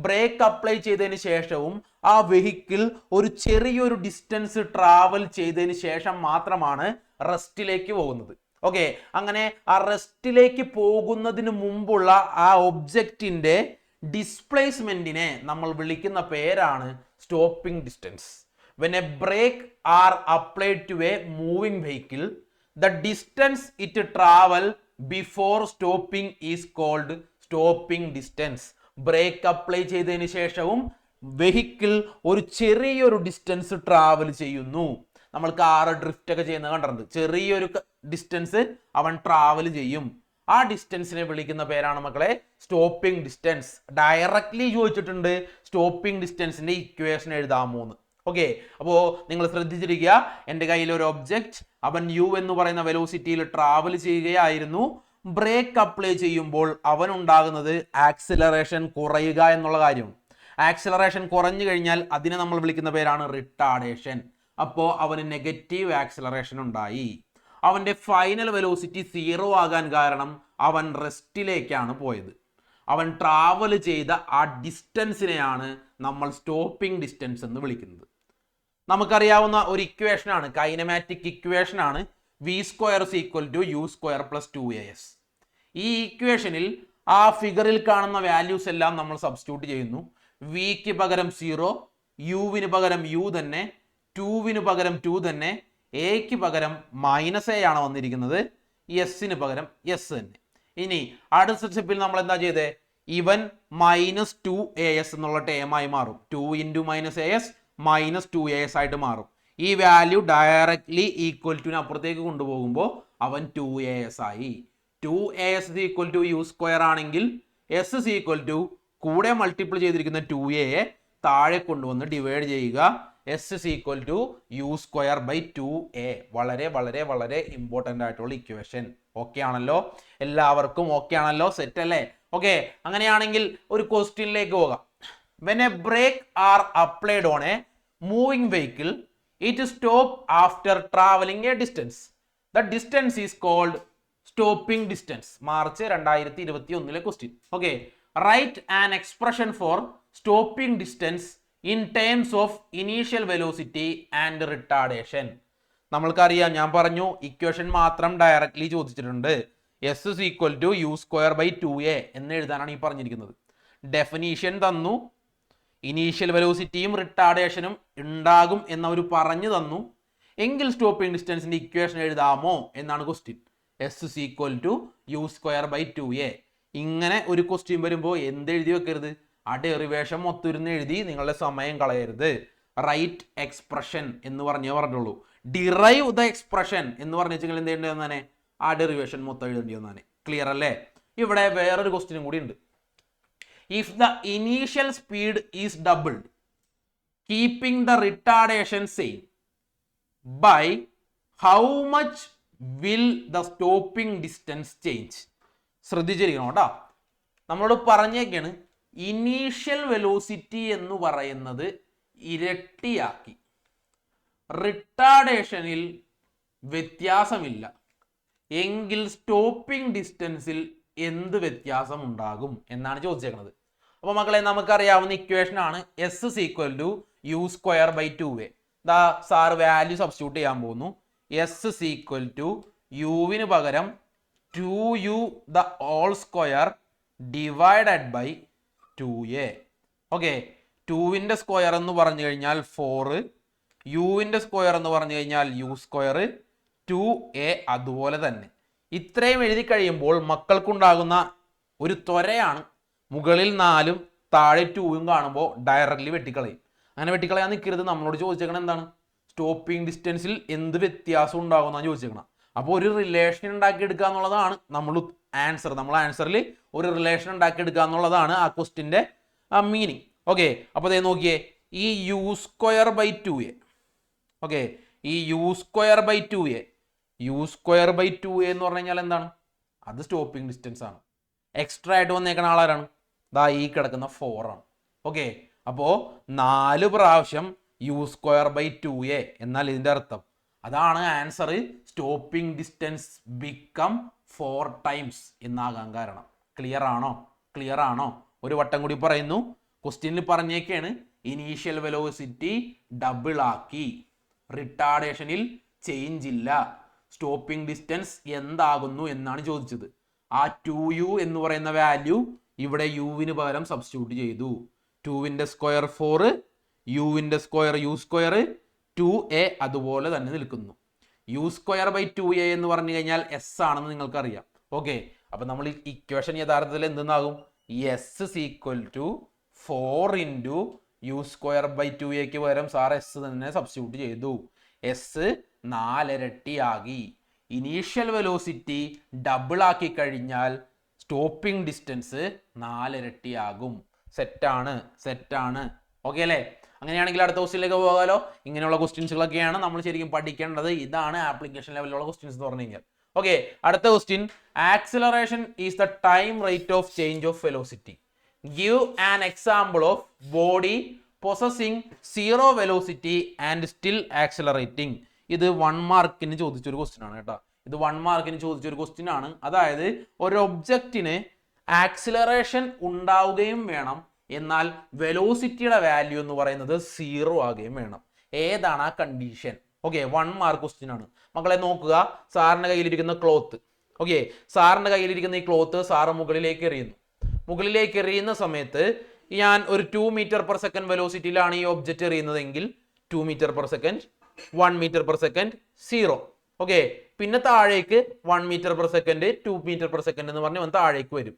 [SPEAKER 1] ബ്രേക്ക് അപ്ലൈ ചെയ്തതിന് ശേഷവും ആ വെഹിക്കിൾ ഒരു ചെറിയൊരു ഡിസ്റ്റൻസ് ട്രാവൽ ചെയ്തതിന് ശേഷം മാത്രമാണ് റെസ്റ്റിലേക്ക് പോകുന്നത്. ഓക്കെ, അങ്ങനെ ആ റെസ്റ്റിലേക്ക് പോകുന്നതിന് മുമ്പുള്ള ആ ഒബ്ജക്റ്റിന്റെ ഡിസ്പ്ലേസ്മെന്റിനെ നമ്മൾ വിളിക്കുന്ന പേരാണ് stopping distance. When a brake are applied to a moving vehicle, the distance it travel before stopping is called stopping distance. Break apply ചെയ്തതിന് ശേഷവും വെഹിക്കിൾ ഒരു ചെറിയൊരു ഡിസ്റ്റൻസ് ട്രാവൽ ചെയ്യുന്നു. നമ്മൾ കാറ് ഡ്രിഫ്റ്റ് ഒക്കെ ചെയ്യുന്നത് കണ്ടിട്ടുണ്ട്. ചെറിയൊരു ഡിസ്റ്റൻസ് അവൻ ട്രാവൽ ചെയ്യും. ആ ഡിസ്റ്റൻസിനെ വിളിക്കുന്ന പേരാണ് മക്കളെ സ്റ്റോപ്പിംഗ് ഡിസ്റ്റൻസ്. ഡയറക്ട്ലി ചോദിച്ചിട്ടുണ്ട് സ്റ്റോപ്പിംഗ് ഡിസ്റ്റൻസിന്റെ ഇക്വേഷൻ എഴുതാമോന്ന്. ഓക്കെ, അപ്പോൾ നിങ്ങൾ ശ്രദ്ധിച്ചിരിക്കുക. എൻ്റെ കയ്യിൽ ഒരു ഒബ്ജക്റ്റ്, അവൻ യു എന്ന് പറയുന്ന വെലോസിറ്റിയിൽ ട്രാവൽ ചെയ്യുകയായിരുന്നു. ബ്രേക്ക് അപ്ലൈ ചെയ്യുമ്പോൾ അവനുണ്ടാകുന്നത് ആക്സിലറേഷൻ കുറയുക എന്നുള്ള കാര്യമാണ്. ആക്സിലറേഷൻ കുറഞ്ഞു കഴിഞ്ഞാൽ അതിനെ നമ്മൾ വിളിക്കുന്ന പേരാണ് റിട്ടാർഡേഷൻ. അപ്പോൾ അവന് നെഗറ്റീവ് ആക്സിലറേഷൻ ഉണ്ടായി. അവൻ്റെ ഫൈനൽ വെലോസിറ്റി 0 ആകാൻ കാരണം അവൻ റെസ്റ്റിലേക്കാണ് പോയത്. അവൻ ട്രാവൽ ചെയ്ത ആ ഡിസ്റ്റൻസിനെയാണ് നമ്മൾ സ്റ്റോപ്പിംഗ് ഡിസ്റ്റൻസ് എന്ന് വിളിക്കുന്നത്. നമുക്കറിയാവുന്ന ഒരു ഇക്വേഷനാണ്, കൈനമാറ്റിക് ഇക്വേഷനാണ് v² = u² + 2as. ഈ ഇക്വേഷനിൽ ആ ഫിഗറിൽ കാണുന്ന വാല്യൂസ് എല്ലാം നമ്മൾ സബ്സ്റ്റിറ്റ്യൂട്ട് ചെയ്യുന്നു. വിക്ക് പകരം 0, യുവിന് പകരം u തന്നെ, 2വിന് പകരം 2 തന്നെ, എക്ക് പകരം -a ആണ് വന്നിരിക്കുന്നത്, എസിന് പകരം s തന്നെ. ഇനി അടുത്ത സ്റ്റെപ്പിൽ നമ്മൾ എന്താ ചെയ്തേ, ഇവൻ -2as എന്നുള്ള ടേമായി മാറും. 2 × -as -2as ആയിട്ട് മാറും. ഈ വാല്യൂ ഡയറക്ട്ലി ഈക്വൽ ടു അപ്പുറത്തേക്ക് കൊണ്ടുപോകുമ്പോൾ അവൻ 2as ആയി. 2as = u² ആണെങ്കിൽ s കൂടെ മൾട്ടിപ്പിൾ ചെയ്തിരിക്കുന്ന 2a താഴെ കൊണ്ടുവന്ന് ഡിവൈഡ് ചെയ്യുക. s = u²/2a. വളരെ വളരെ വളരെ ഇമ്പോർട്ടൻ്റ് ആയിട്ടുള്ള ഇക്വേഷൻ. ഓക്കെ ആണല്ലോ, എല്ലാവർക്കും ഓക്കെ ആണല്ലോ, സെറ്റ് അല്ലേ? ഓക്കെ, അങ്ങനെയാണെങ്കിൽ ഒരു ക്വസ്റ്റ്യനിലേക്ക് പോകാം. When a brake are applied on a moving vehicle, it stops after traveling a distance. The distance is called stopping distance. March 2021 question. Okay, write an expression for stopping distance in terms of initial velocity and retardation. നമ്മൾക്കറിയാം, ഞാൻ പറഞ്ഞു equation മാത്രം directly ചോദിച്ചിട്ടുണ്ട്. s = u²/2a എന്ന് എഴുതാനാണ് ഈ പറഞ്ഞിരിക്കുന്നത്. Definition തന്നു, ഇനീഷ്യൽ വെലോസിറ്റിയും റിട്ടാർഡേഷനും ഉണ്ടാകും എന്നവർ പറഞ്ഞു തന്നു. എങ്കിൽ സ്റ്റോപ്പിംഗ് ഡിസ്റ്റൻസിന്റെ ഇക്വേഷൻ എഴുതാമോ എന്നാണ് ക്വസ്റ്റ്യൻ. s = u²/2a. ഇങ്ങനെ ഒരു ക്വസ്റ്റ്യൻ വരുമ്പോൾ എന്തെഴുതി വെക്കരുത്, ആ ഡെറിവേഷൻ മൊത്തം എഴുതി നിങ്ങളുടെ സമയം കളയരുത്. റൈറ്റ് എക്സ്പ്രഷൻ എന്ന് പറഞ്ഞുള്ളൂ. ഡിറൈവ് ദ എക്സ്പ്രഷൻ എന്ന് പറഞ്ഞു വെച്ചെങ്കിൽ എന്ത് ചെയ്യേണ്ടി വന്നാനെ, ആ ഡെറിവേഷൻ മൊത്തം എഴുതേണ്ടി വന്നാനെ. ക്ലിയർ അല്ലേ? ഇവിടെ വേറൊരു ക്വസ്റ്റ്യനും കൂടി ഉണ്ട്. If the initial speed is doubled keeping the retardation same, by how much will the stopping distance change? ശ്രദ്ധിച്ചിരിക്കണം കേട്ടോ. നമ്മളോട് പറഞ്ഞേക്കാണ് ഇനീഷ്യൽ വെലോസിറ്റി എന്ന് പറയുന്നത് ഇരട്ടിയാക്കി, റിട്ടാർഡേഷനിൽ വ്യത്യാസമില്ല എങ്കിൽ സ്റ്റോപ്പിംഗ് ഡിസ്റ്റൻസിൽ എന്ത് വ്യത്യാസം ഉണ്ടാകും എന്നാണ് ചോദിച്ചേക്കുന്നത്. അപ്പോൾ മക്കളെ, നമുക്കറിയാവുന്ന ഇക്വേഷൻ ആണ് s = u²/2a. ദാ സാർ വാല്യൂ സബ്സ്റ്റിറ്റ്യൂട്ട് ചെയ്യാൻ പോകുന്നു. s = യുവിന് പകരം 2u² / 2a. ഓക്കെ, 2വിൻ്റെ സ്ക്വയർ എന്ന് പറഞ്ഞു കഴിഞ്ഞാൽ 4, യുവിൻ്റെ സ്ക്വയർ എന്ന് പറഞ്ഞു കഴിഞ്ഞാൽ u², 2a അതുപോലെ തന്നെ. ഇത്രയും എഴുതി കഴിയുമ്പോൾ മക്കൾക്കുണ്ടാകുന്ന ഒരു ത്വരയാണ്, മുകളിൽ 4ഉം താഴെ 2ഉം കാണുമ്പോൾ ഡയറക്റ്റ്ലി വെട്ടിക്കളയും. അങ്ങനെ വെട്ടിക്കളയാൻ നിൽക്കരുത്. നമ്മളോട് ചോദിച്ചേക്കണം എന്താണ്, സ്റ്റോപ്പിംഗ് ഡിസ്റ്റൻസിൽ എന്ത് വ്യത്യാസം ഉണ്ടാകുമെന്നാണ് ചോദിച്ചേക്കണം. അപ്പോൾ ഒരു റിലേഷൻ ഉണ്ടാക്കിയെടുക്കുക എന്നുള്ളതാണ് നമ്മൾ ആൻസറിൽ ഒരു റിലേഷൻ ഉണ്ടാക്കിയെടുക്കുക എന്നുള്ളതാണ് ആ ക്വസ്റ്റിൻ്റെ മീനിങ്. ഓക്കെ, അപ്പോൾ അതേ നോക്കിയേ, ഈ u²/2a, ഓക്കെ, ഈ u²/2a എന്ന് പറഞ്ഞു കഴിഞ്ഞാൽ എന്താണ്? അത് സ്റ്റോപ്പിംഗ് ഡിസ്റ്റൻസ് ആണ്. എക്സ്ട്രാ ആയിട്ട് വന്നേക്കുന്ന ആളാരാണ്? ദാ ഈ കിടക്കുന്ന 4 ആണ്. ഓക്കെ, അപ്പോൾ 4 പ്രാവശ്യം u²/2a എന്നാൽ ഇതിൻ്റെ അർത്ഥം അതാണ് answer. Stopping distance become 4 times എന്നാകാൻ കാരണം. ക്ലിയർ ആണോ? ഒരു വട്ടം കൂടി പറയുന്നു. ക്വസ്റ്റ്യനിൽ പറഞ്ഞേക്കാണ് ഇനീഷ്യൽ വെലോസിറ്റി ഡബിൾ ആക്കി, റിട്ടാർഡേഷനിൽ ചേഞ്ച് ഇല്ല, സ്റ്റോപ്പിംഗ് ഡിസ്റ്റൻസ് എന്താകുന്നു എന്നാണ് ചോദിച്ചത്. ആ 2u എന്ന് പറയുന്ന വാല്യൂ ഇവിടെ യുവിന് പകരം സബ്സ്റ്റിറ്റ്യൂട്ട് ചെയ്തു. 2ന്റെ സ്ക്വയർ 4, യുവിൻ്റെ സ്ക്വയർ u², 2a അതുപോലെ തന്നെ നിൽക്കുന്നു. u²/2a എന്ന് പറഞ്ഞു കഴിഞ്ഞാൽ എസ് ആണെന്ന് നിങ്ങൾക്കറിയാം. ഓക്കെ, അപ്പം നമ്മൾ ഈ ഇക്വേഷൻ യഥാർത്ഥത്തിൽ എന്തെന്നാകും? S is equal to 4 into u²/2a പകരം സാർ എസ് തന്നെ സബ്സ്റ്റിറ്റ്യൂട്ട് ചെയ്തു. എസ് 4 ഇരട്ടിയാകി. ഇനീഷ്യൽ വെലോസിറ്റി ഡബിൾ ആക്കി കഴിഞ്ഞാൽ സ്റ്റോപ്പിംഗ് ഡിസ്റ്റൻസ് 4 ഇരട്ടിയാകും. സെറ്റാണ്. ഓക്കെ അല്ലേ? അങ്ങനെയാണെങ്കിൽ അടുത്ത ക്വസ്റ്റ്യനിലേക്ക് പോകാമല്ലോ. ഇങ്ങനെയുള്ള ക്വസ്റ്റ്യൻസുകളൊക്കെയാണ് നമ്മൾ ശരിക്കും പഠിക്കേണ്ടത്. ഇതാണ് ആപ്ലിക്കേഷൻ ലെവലിലുള്ള ക്വസ്റ്റ്യൻസ് എന്ന് പറഞ്ഞു കഴിഞ്ഞാൽ. ഓക്കെ, അടുത്ത question, acceleration is the time rate of change of velocity. Give an example of body possessing 0 velocity and still accelerating. ഇത് 1 മാർക്കിന് ചോദിച്ചൊരു ക്വസ്റ്റ്യൻ ആണ് കേട്ടോ. അതായത് ഒരു ഒബ്ജക്റ്റിന് ആക്സിലറേഷൻ ഉണ്ടാവുകയും വേണം, എന്നാൽ വെലോസിറ്റിയുടെ വാല്യൂ എന്ന് പറയുന്നത് 0 ആകുകയും വേണം. ഏതാണ് ആ കണ്ടീഷൻ? ഓക്കെ, 1 മാർക്ക് ക്വസ്റ്റ്യൻ ആണ്. മക്കളെ നോക്കുക, സാറിൻ്റെ കയ്യിലിരിക്കുന്ന ക്ലോത്ത്. ഓക്കെ, സാറിൻ്റെ കയ്യിലിരിക്കുന്ന ഈ ക്ലോത്ത് സാറ് മുകളിലേക്ക് എറിയുന്ന സമയത്ത് ഞാൻ ഒരു 2 മീറ്റർ പെർ സെക്കൻഡ് വെലോസിറ്റിയിലാണ് ഈ ഒബ്ജക്റ്റ് എറിയുന്നതെങ്കിൽ 2 metre per second, 1 metre per second, 0. Okay, പിന്നെ താഴേക്ക് 1 metre per second, 2 metre per second എന്ന് പറഞ്ഞ് അവൻ താഴേക്ക് വരും.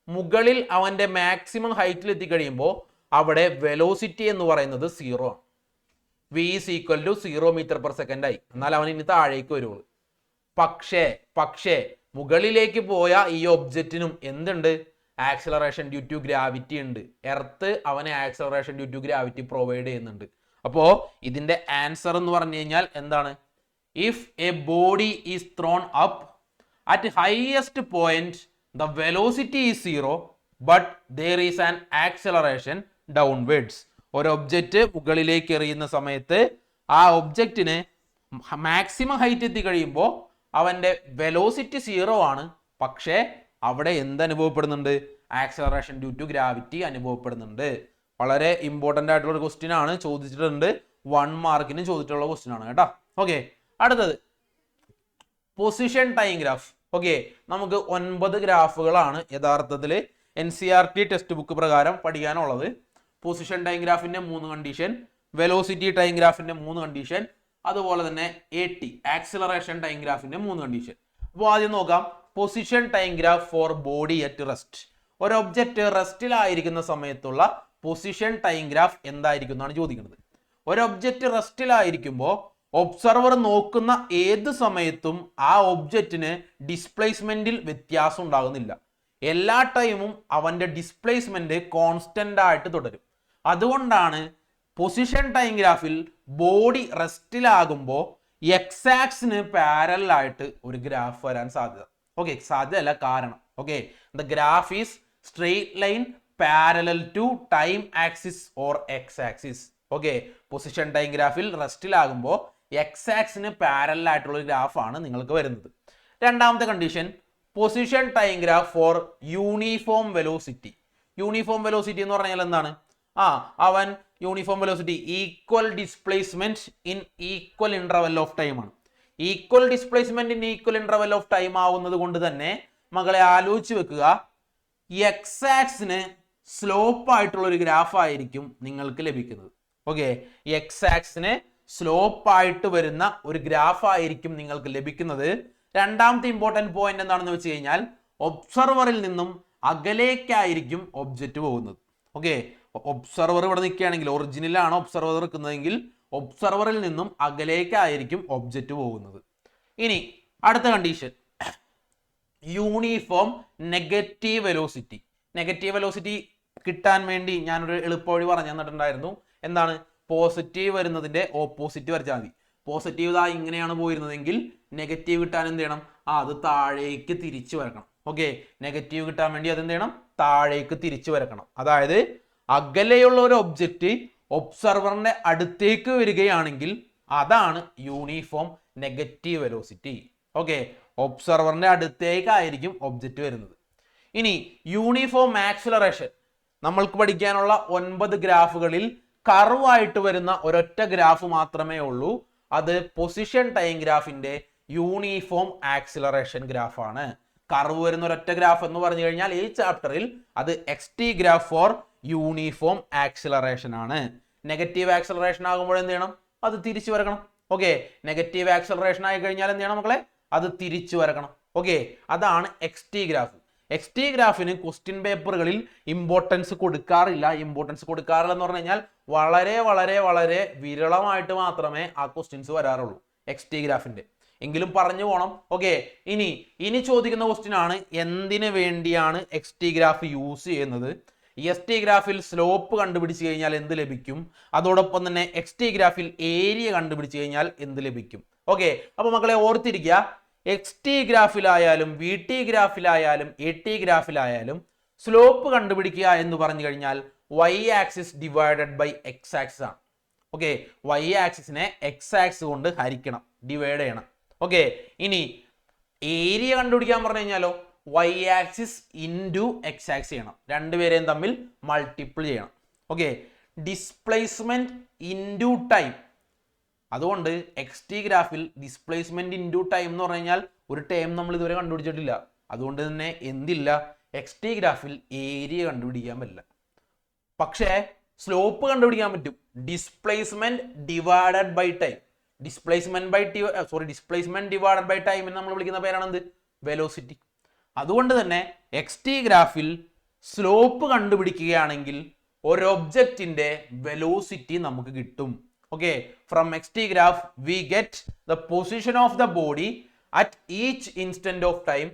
[SPEAKER 1] മുകളിൽ അവൻ്റെ മാക്സിമം ഹൈറ്റിൽ എത്തിക്കഴിയുമ്പോൾ അവിടെ വെലോസിറ്റി എന്ന് പറയുന്നത് 0 ആണ്. v is equal to 0 metre per second ആയി. എന്നാൽ അവൻ ഇനി താഴേക്ക് വരുള്ളൂ. പക്ഷേ മുകളിലേക്ക് പോയ ഈ ഒബ്ജക്റ്റിനും എന്തുണ്ട്? ആക്സിലറേഷൻ ഡ്യൂ ടു ഗ്രാവിറ്റി ഉണ്ട്. എർത്ത് അവന് acceleration due to gravity provide ചെയ്യുന്നുണ്ട്. അപ്പോൾ ഇതിന്റെ ആൻസർ എന്ന് പറഞ്ഞു കഴിഞ്ഞാൽ എന്താണ്? If a body is thrown up at highest point the velocity is 0 but there is an acceleration downwards. ഒരു ഒബ്ജക്റ്റ് മുകളിലേക്ക് എറിയുന്ന സമയത്ത് ആ ഒബ്ജക്റ്റിന് മാക്സിമം ഹൈറ്റ് എത്തി കഴിയുമ്പോൾ അവൻ്റെ വെലോസിറ്റി 0 ആണ്. പക്ഷേ അവിടെ എന്ത് അനുഭവപ്പെടുന്നുണ്ട്? ആക്സിലറേഷൻ ഡ്യൂ ടു ഗ്രാവിറ്റി അനുഭവപ്പെടുന്നുണ്ട്. വളരെ ഇമ്പോർട്ടൻ്റ് ആയിട്ടുള്ള ഒരു ക്വസ്റ്റ്യൻ ആണ്. ചോദിച്ചിട്ടുണ്ട്, 1 മാർക്കിന് ചോദിച്ചിട്ടുള്ള ക്വസ്റ്റ്യൻ ആണ് കേട്ടോ. ഓക്കെ, അടുത്തത് പൊസിഷൻ ടൈം ഗ്രാഫ്. ഓക്കെ, നമുക്ക് 9 ഗ്രാഫുകളാണ് യഥാർത്ഥത്തിൽ NCERT ടെക്സ്റ്റ് ബുക്ക് പ്രകാരം പഠിക്കാനുള്ളത്. പൊസിഷൻ ടൈം ഗ്രാഫിന്റെ 3 കണ്ടീഷൻ, വെലോസിറ്റി ടൈം ഗ്രാഫിന്റെ 3 കണ്ടീഷൻ, അതുപോലെ തന്നെ AT ആക്സിലറേഷൻ ടൈം ഗ്രാഫിന്റെ 3 കണ്ടീഷൻ. അപ്പോൾ ആദ്യം നോക്കാം position time graph four body at rest. ഒരു ഒബ്ജക്റ്റ് റെസ്റ്റിലായിരിക്കുന്ന സമയത്തുള്ള പൊസിഷൻ ടൈം ഗ്രാഫ് എന്തായിരിക്കും എന്നാണ് ചോദിക്കുന്നത്. ഒരു ഒബ്ജക്റ്റ് റെസ്റ്റിലായിരിക്കുമ്പോൾ ഒബ്സർവർ നോക്കുന്ന ഏത് സമയത്തും ആ ഒബ്ജക്റ്റിന് ഡിസ്പ്ലേസ്മെന്റിൽ വ്യത്യാസം ഉണ്ടാകുന്നില്ല. എല്ലാ ടൈമും അവന്റെ ഡിസ്പ്ലേസ്മെന്റ് കോൺസ്റ്റന്റ് ആയിട്ട് തുടരും. അതുകൊണ്ടാണ് പൊസിഷൻ ടൈം ഗ്രാഫിൽ ബോഡി റെസ്റ്റിലാകുമ്പോൾ എക്സ് ആക്സിന് പാരലൽ ആയിട്ട് ഒരു ഗ്രാഫ് വരാൻ സാധ്യത. ഓക്കെ, സാധ്യതയല്ല, കാരണം. Okay, the graph is straight line parallel to time axis or x axis. Okay, position time ഗ്രാഫിൽ റെസ്റ്റിലാകുമ്പോൾ എക്സ് ആക്സിന് പാരലൽ ആയിട്ടുള്ള ഒരു ഗ്രാഫാണ് നിങ്ങൾക്ക് വരുന്നത്. രണ്ടാമത്തെ condition, position time graph for uniform velocity. Uniform velocity എന്ന് പറഞ്ഞാൽ എന്താണ്? അവൻ uniform velocity equal displacement in equal interval of time ആണ്. Equal displacement in equal interval of time ആവുന്നത് കൊണ്ട് തന്നെ മകളെ ആലോചിച്ച് വെക്കുക, എക്സ് ആക്സിന് സ്ലോപ്പ് ആയിട്ടുള്ള ഒരു ഗ്രാഫ് ആയിരിക്കും നിങ്ങൾക്ക് ലഭിക്കുന്നത്. ഓക്കെ, എക്സ് ആക്സിന് സ്ലോപ്പ് ആയിട്ട് വരുന്ന ഒരു ഗ്രാഫ് ആയിരിക്കും നിങ്ങൾക്ക് ലഭിക്കുന്നത്. രണ്ടാമത്തെ ഇമ്പോർട്ടൻറ്റ് പോയിന്റ് എന്താണെന്ന് വെച്ച് കഴിഞ്ഞാൽ ഒബ്സർവറിൽ നിന്നും അകലേക്കായിരിക്കും ഒബ്ജക്റ്റ് പോകുന്നത്. ഓക്കെ, ഒബ്സർവർ ഇവിടെ നിൽക്കുകയാണെങ്കിൽ ഒറിജിനലാണ് ഒബ്സർവർ നിൽക്കുന്നതെങ്കിൽ ഒബ്സർവറിൽ നിന്നും അകലേക്കായിരിക്കും ഒബ്ജക്റ്റ് പോകുന്നത്. ഇനി അടുത്ത condition uniform negative velocity. Negative velocity കിട്ടാൻ വേണ്ടി ഞാനൊരു എളുപ്പവഴി പറഞ്ഞു തന്നിട്ടുണ്ടായിരുന്നു. എന്താണ്? പോസിറ്റീവ് വരുന്നതിന്റെ ഓപ്പോസിറ്റ് വരച്ചാൽ മതി. പോസിറ്റീവ് ഇതാ ഇങ്ങനെയാണ് പോയിരുന്നതെങ്കിൽ നെഗറ്റീവ് കിട്ടാൻ എന്ത് ചെയ്യണം? അത് താഴേക്ക് തിരിച്ചു വരക്കണം. ഓക്കെ, നെഗറ്റീവ് കിട്ടാൻ വേണ്ടി അത് എന്ത് ചെയ്യണം? താഴേക്ക് തിരിച്ചു വരക്കണം. അതായത് അകലെയുള്ള ഒരു ഒബ്ജക്റ്റ് ഒബ്സർവറിന്റെ അടുത്തേക്ക് വരികയാണെങ്കിൽ അതാണ് യൂണിഫോം നെഗറ്റീവ് വെലോസിറ്റി. ഓക്കെ, ഒബ്സർവറിന്റെ അടുത്തേക്കായിരിക്കും ഒബ്ജക്റ്റ് വരുന്നത്. ഇനി യൂണിഫോം ആക്സിലറേഷൻ നമ്മൾക്ക് പഠിക്കാനുള്ള 9 ഗ്രാഫുകളിൽ കർവായിട്ട് വരുന്ന ഒരൊറ്റ ഗ്രാഫ് മാത്രമേ ഉള്ളൂ. അത് പൊസിഷൻ ടൈം ഗ്രാഫിന്റെ യൂണിഫോം ആക്സിലറേഷൻ ഗ്രാഫാണ്. കർവ് വരുന്ന ഒരൊറ്റ ഗ്രാഫ് എന്ന് പറഞ്ഞു കഴിഞ്ഞാൽ ഈ ചാപ്റ്ററിൽ അത് XT graph for uniform acceleration ആണ്. നെഗറ്റീവ് ആക്സിലറേഷൻ ആകുമ്പോൾ എന്ത് ചെയ്യണം? അത് തിരിച്ചു വരക്കണം. ഓക്കെ, നെഗറ്റീവ് ആക്സിലറേഷൻ ആയി കഴിഞ്ഞാൽ എന്ത് ചെയ്യണം മക്കളെ? അത് തിരിച്ചു വരക്കണം. ഓക്കെ, അതാണ് XT ഗ്രാഫ്. XT ഗ്രാഫിന് ക്വസ്റ്റ്യൻ പേപ്പറുകളിൽ ഇമ്പോർട്ടൻസ് കൊടുക്കാറില്ല. ഇമ്പോർട്ടൻസ് കൊടുക്കാറില്ല എന്ന് പറഞ്ഞു കഴിഞ്ഞാൽ വളരെ വളരെ വളരെ വിരളമായിട്ട് മാത്രമേ ആ ക്വസ്റ്റ്യൻസ് വരാറുള്ളൂ XT ഗ്രാഫിന്റെ. എങ്കിലും പറഞ്ഞു പോകണം. ഓക്കെ, ഇനി ചോദിക്കുന്ന ക്വസ്റ്റ്യൻ ആണ് എന്തിനു വേണ്ടിയാണ് XT ഗ്രാഫ് യൂസ് ചെയ്യുന്നത്? ST ഗ്രാഫിൽ സ്ലോപ്പ് കണ്ടുപിടിച്ച് കഴിഞ്ഞാൽ എന്ത് ലഭിക്കും? അതോടൊപ്പം തന്നെ XT ഗ്രാഫിൽ ഏരിയ കണ്ടുപിടിച്ച് കഴിഞ്ഞാൽ എന്ത് ലഭിക്കും? ഓക്കെ, അപ്പൊ മക്കളെ ഓർത്തിരിക്കുക, XT ഗ്രാഫിലായാലും VT ഗ്രാഫിലായാലും AT ഗ്രാഫിലായാലും സ്ലോപ്പ് കണ്ടുപിടിക്കുക എന്ന് പറഞ്ഞു കഴിഞ്ഞാൽ y axis divided by x axis ആണ്. ഓക്കെ, y ആക്സിസിനെ x ആക്സിസ് കൊണ്ട് ഹരിക്കണം, ഡിവൈഡ് ചെയ്യണം. ഓക്കെ, ഇനി ഏരിയ കണ്ടുപിടിക്കാൻ പറഞ്ഞു കഴിഞ്ഞാലോ y axis into x axis ചെയ്യണം, രണ്ടുപേരെയും തമ്മിൽ മൾട്ടിപ്പിൾ ചെയ്യണം. Okay, displacement into time. അതുകൊണ്ട് XT ഗ്രാഫിൽ ഡിസ്പ്ലേസ്മെന്റ് ഇൻറ്റു ടൈം എന്ന് പറഞ്ഞു കഴിഞ്ഞാൽ ഒരു ടൈം നമ്മൾ ഇതുവരെ കണ്ടുപിടിച്ചിട്ടില്ല. അതുകൊണ്ട് തന്നെ എന്തില്ല? XT ഗ്രാഫിൽ ഏരിയ കണ്ടുപിടിക്കാൻ പറ്റില്ല. പക്ഷേ സ്ലോപ്പ് കണ്ടുപിടിക്കാൻ പറ്റും. Displacement divided by time. Displacement divided by time എന്ന് നമ്മൾ വിളിക്കുന്ന പേരാണ് എന്ത്? വെലോസിറ്റി. അതുകൊണ്ട് തന്നെ XT ഗ്രാഫിൽ സ്ലോപ്പ് കണ്ടുപിടിക്കുകയാണെങ്കിൽ ഒരു ഒബ്ജക്റ്റിന്റെ വെലോസിറ്റി നമുക്ക് കിട്ടും. Okay, from XT graph we get the position of the body at each instant of time.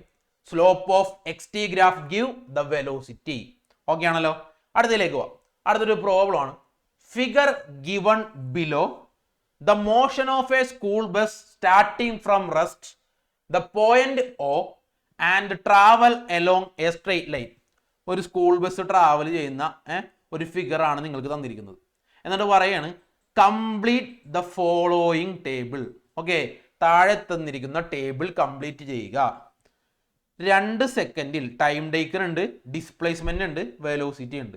[SPEAKER 1] Slope of XT graph give the velocity. Okay ആണല്ലോ. അടുത്തതിലേക്ക് പോവാം. അടുത്തൊരു പ്രോബ്ലം ആണ്. Figure given below, the motion of a school bus starting from rest, the point O and travel along a straight line. ഒരു school bus travel ചെയ്യുന്ന ഒരു figure ആണ് നിങ്ങൾക്ക് തന്നിരിക്കുന്നത്. എന്നിട്ട് പറയാണ് complete the following table. Okay, താഴെ തന്നിരിക്കുന്ന ടേബിൾ കംപ്ലീറ്റ് ചെയ്യുക. 2 സെക്കൻഡിൽ ടൈം ടേക്കർ ഉണ്ട്, ഡിസ്പ്ലേസ്മെന്റ് ഉണ്ട്, വെലോസിറ്റി ഉണ്ട്.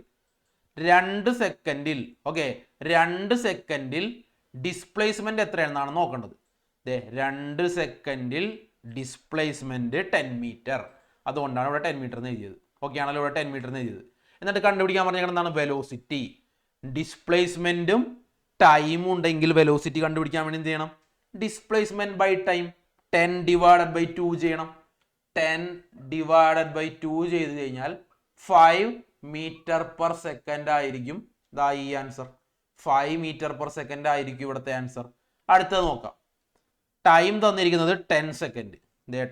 [SPEAKER 1] 2 സെക്കൻഡിൽ 2 സെക്കൻഡിൽ ഡിസ്പ്ലേസ്മെന്റ് എത്രയാണെന്നാണ് നോക്കേണ്ടത്. 2 സെക്കൻഡിൽ ഡിസ്പ്ലേസ്മെന്റ് 10 മീറ്റർ. അതുകൊണ്ടാണ് ഇവിടെ 10 മീറ്റർ എന്ന് എഴുതിയത്. ഓക്കെ ആണല്ലോ, ഇവിടെ 10 മീറ്റർ എന്ന് എഴുതിയത്. എന്നിട്ട് കണ്ടുപിടിക്കാൻ പറഞ്ഞാൽ എന്താണ്? വെലോസിറ്റി. ഡിസ്പ്ലേസ്മെന്റും ടൈം ഉണ്ടെങ്കിൽ വെലോസിറ്റി കണ്ടുപിടിക്കാൻ വേണ്ടി എന്ത് ചെയ്യണം? Displacement by time 10 divided by 2 ചെയ്യണം. 10 ഡിവൈഡഡ് ബൈ 2 ചെയ്ത് കഴിഞ്ഞാൽ 5 മീറ്റർ പെർ സെക്കൻഡ് ആയിരിക്കും ഈ ആൻസർ. 5 മീറ്റർ പെർ സെക്കൻഡ് ആയിരിക്കും ഇവിടുത്തെ ആൻസർ. അടുത്തത് നോക്കാം. ടൈം തന്നിരിക്കുന്നത് 10 സെക്കൻഡ്.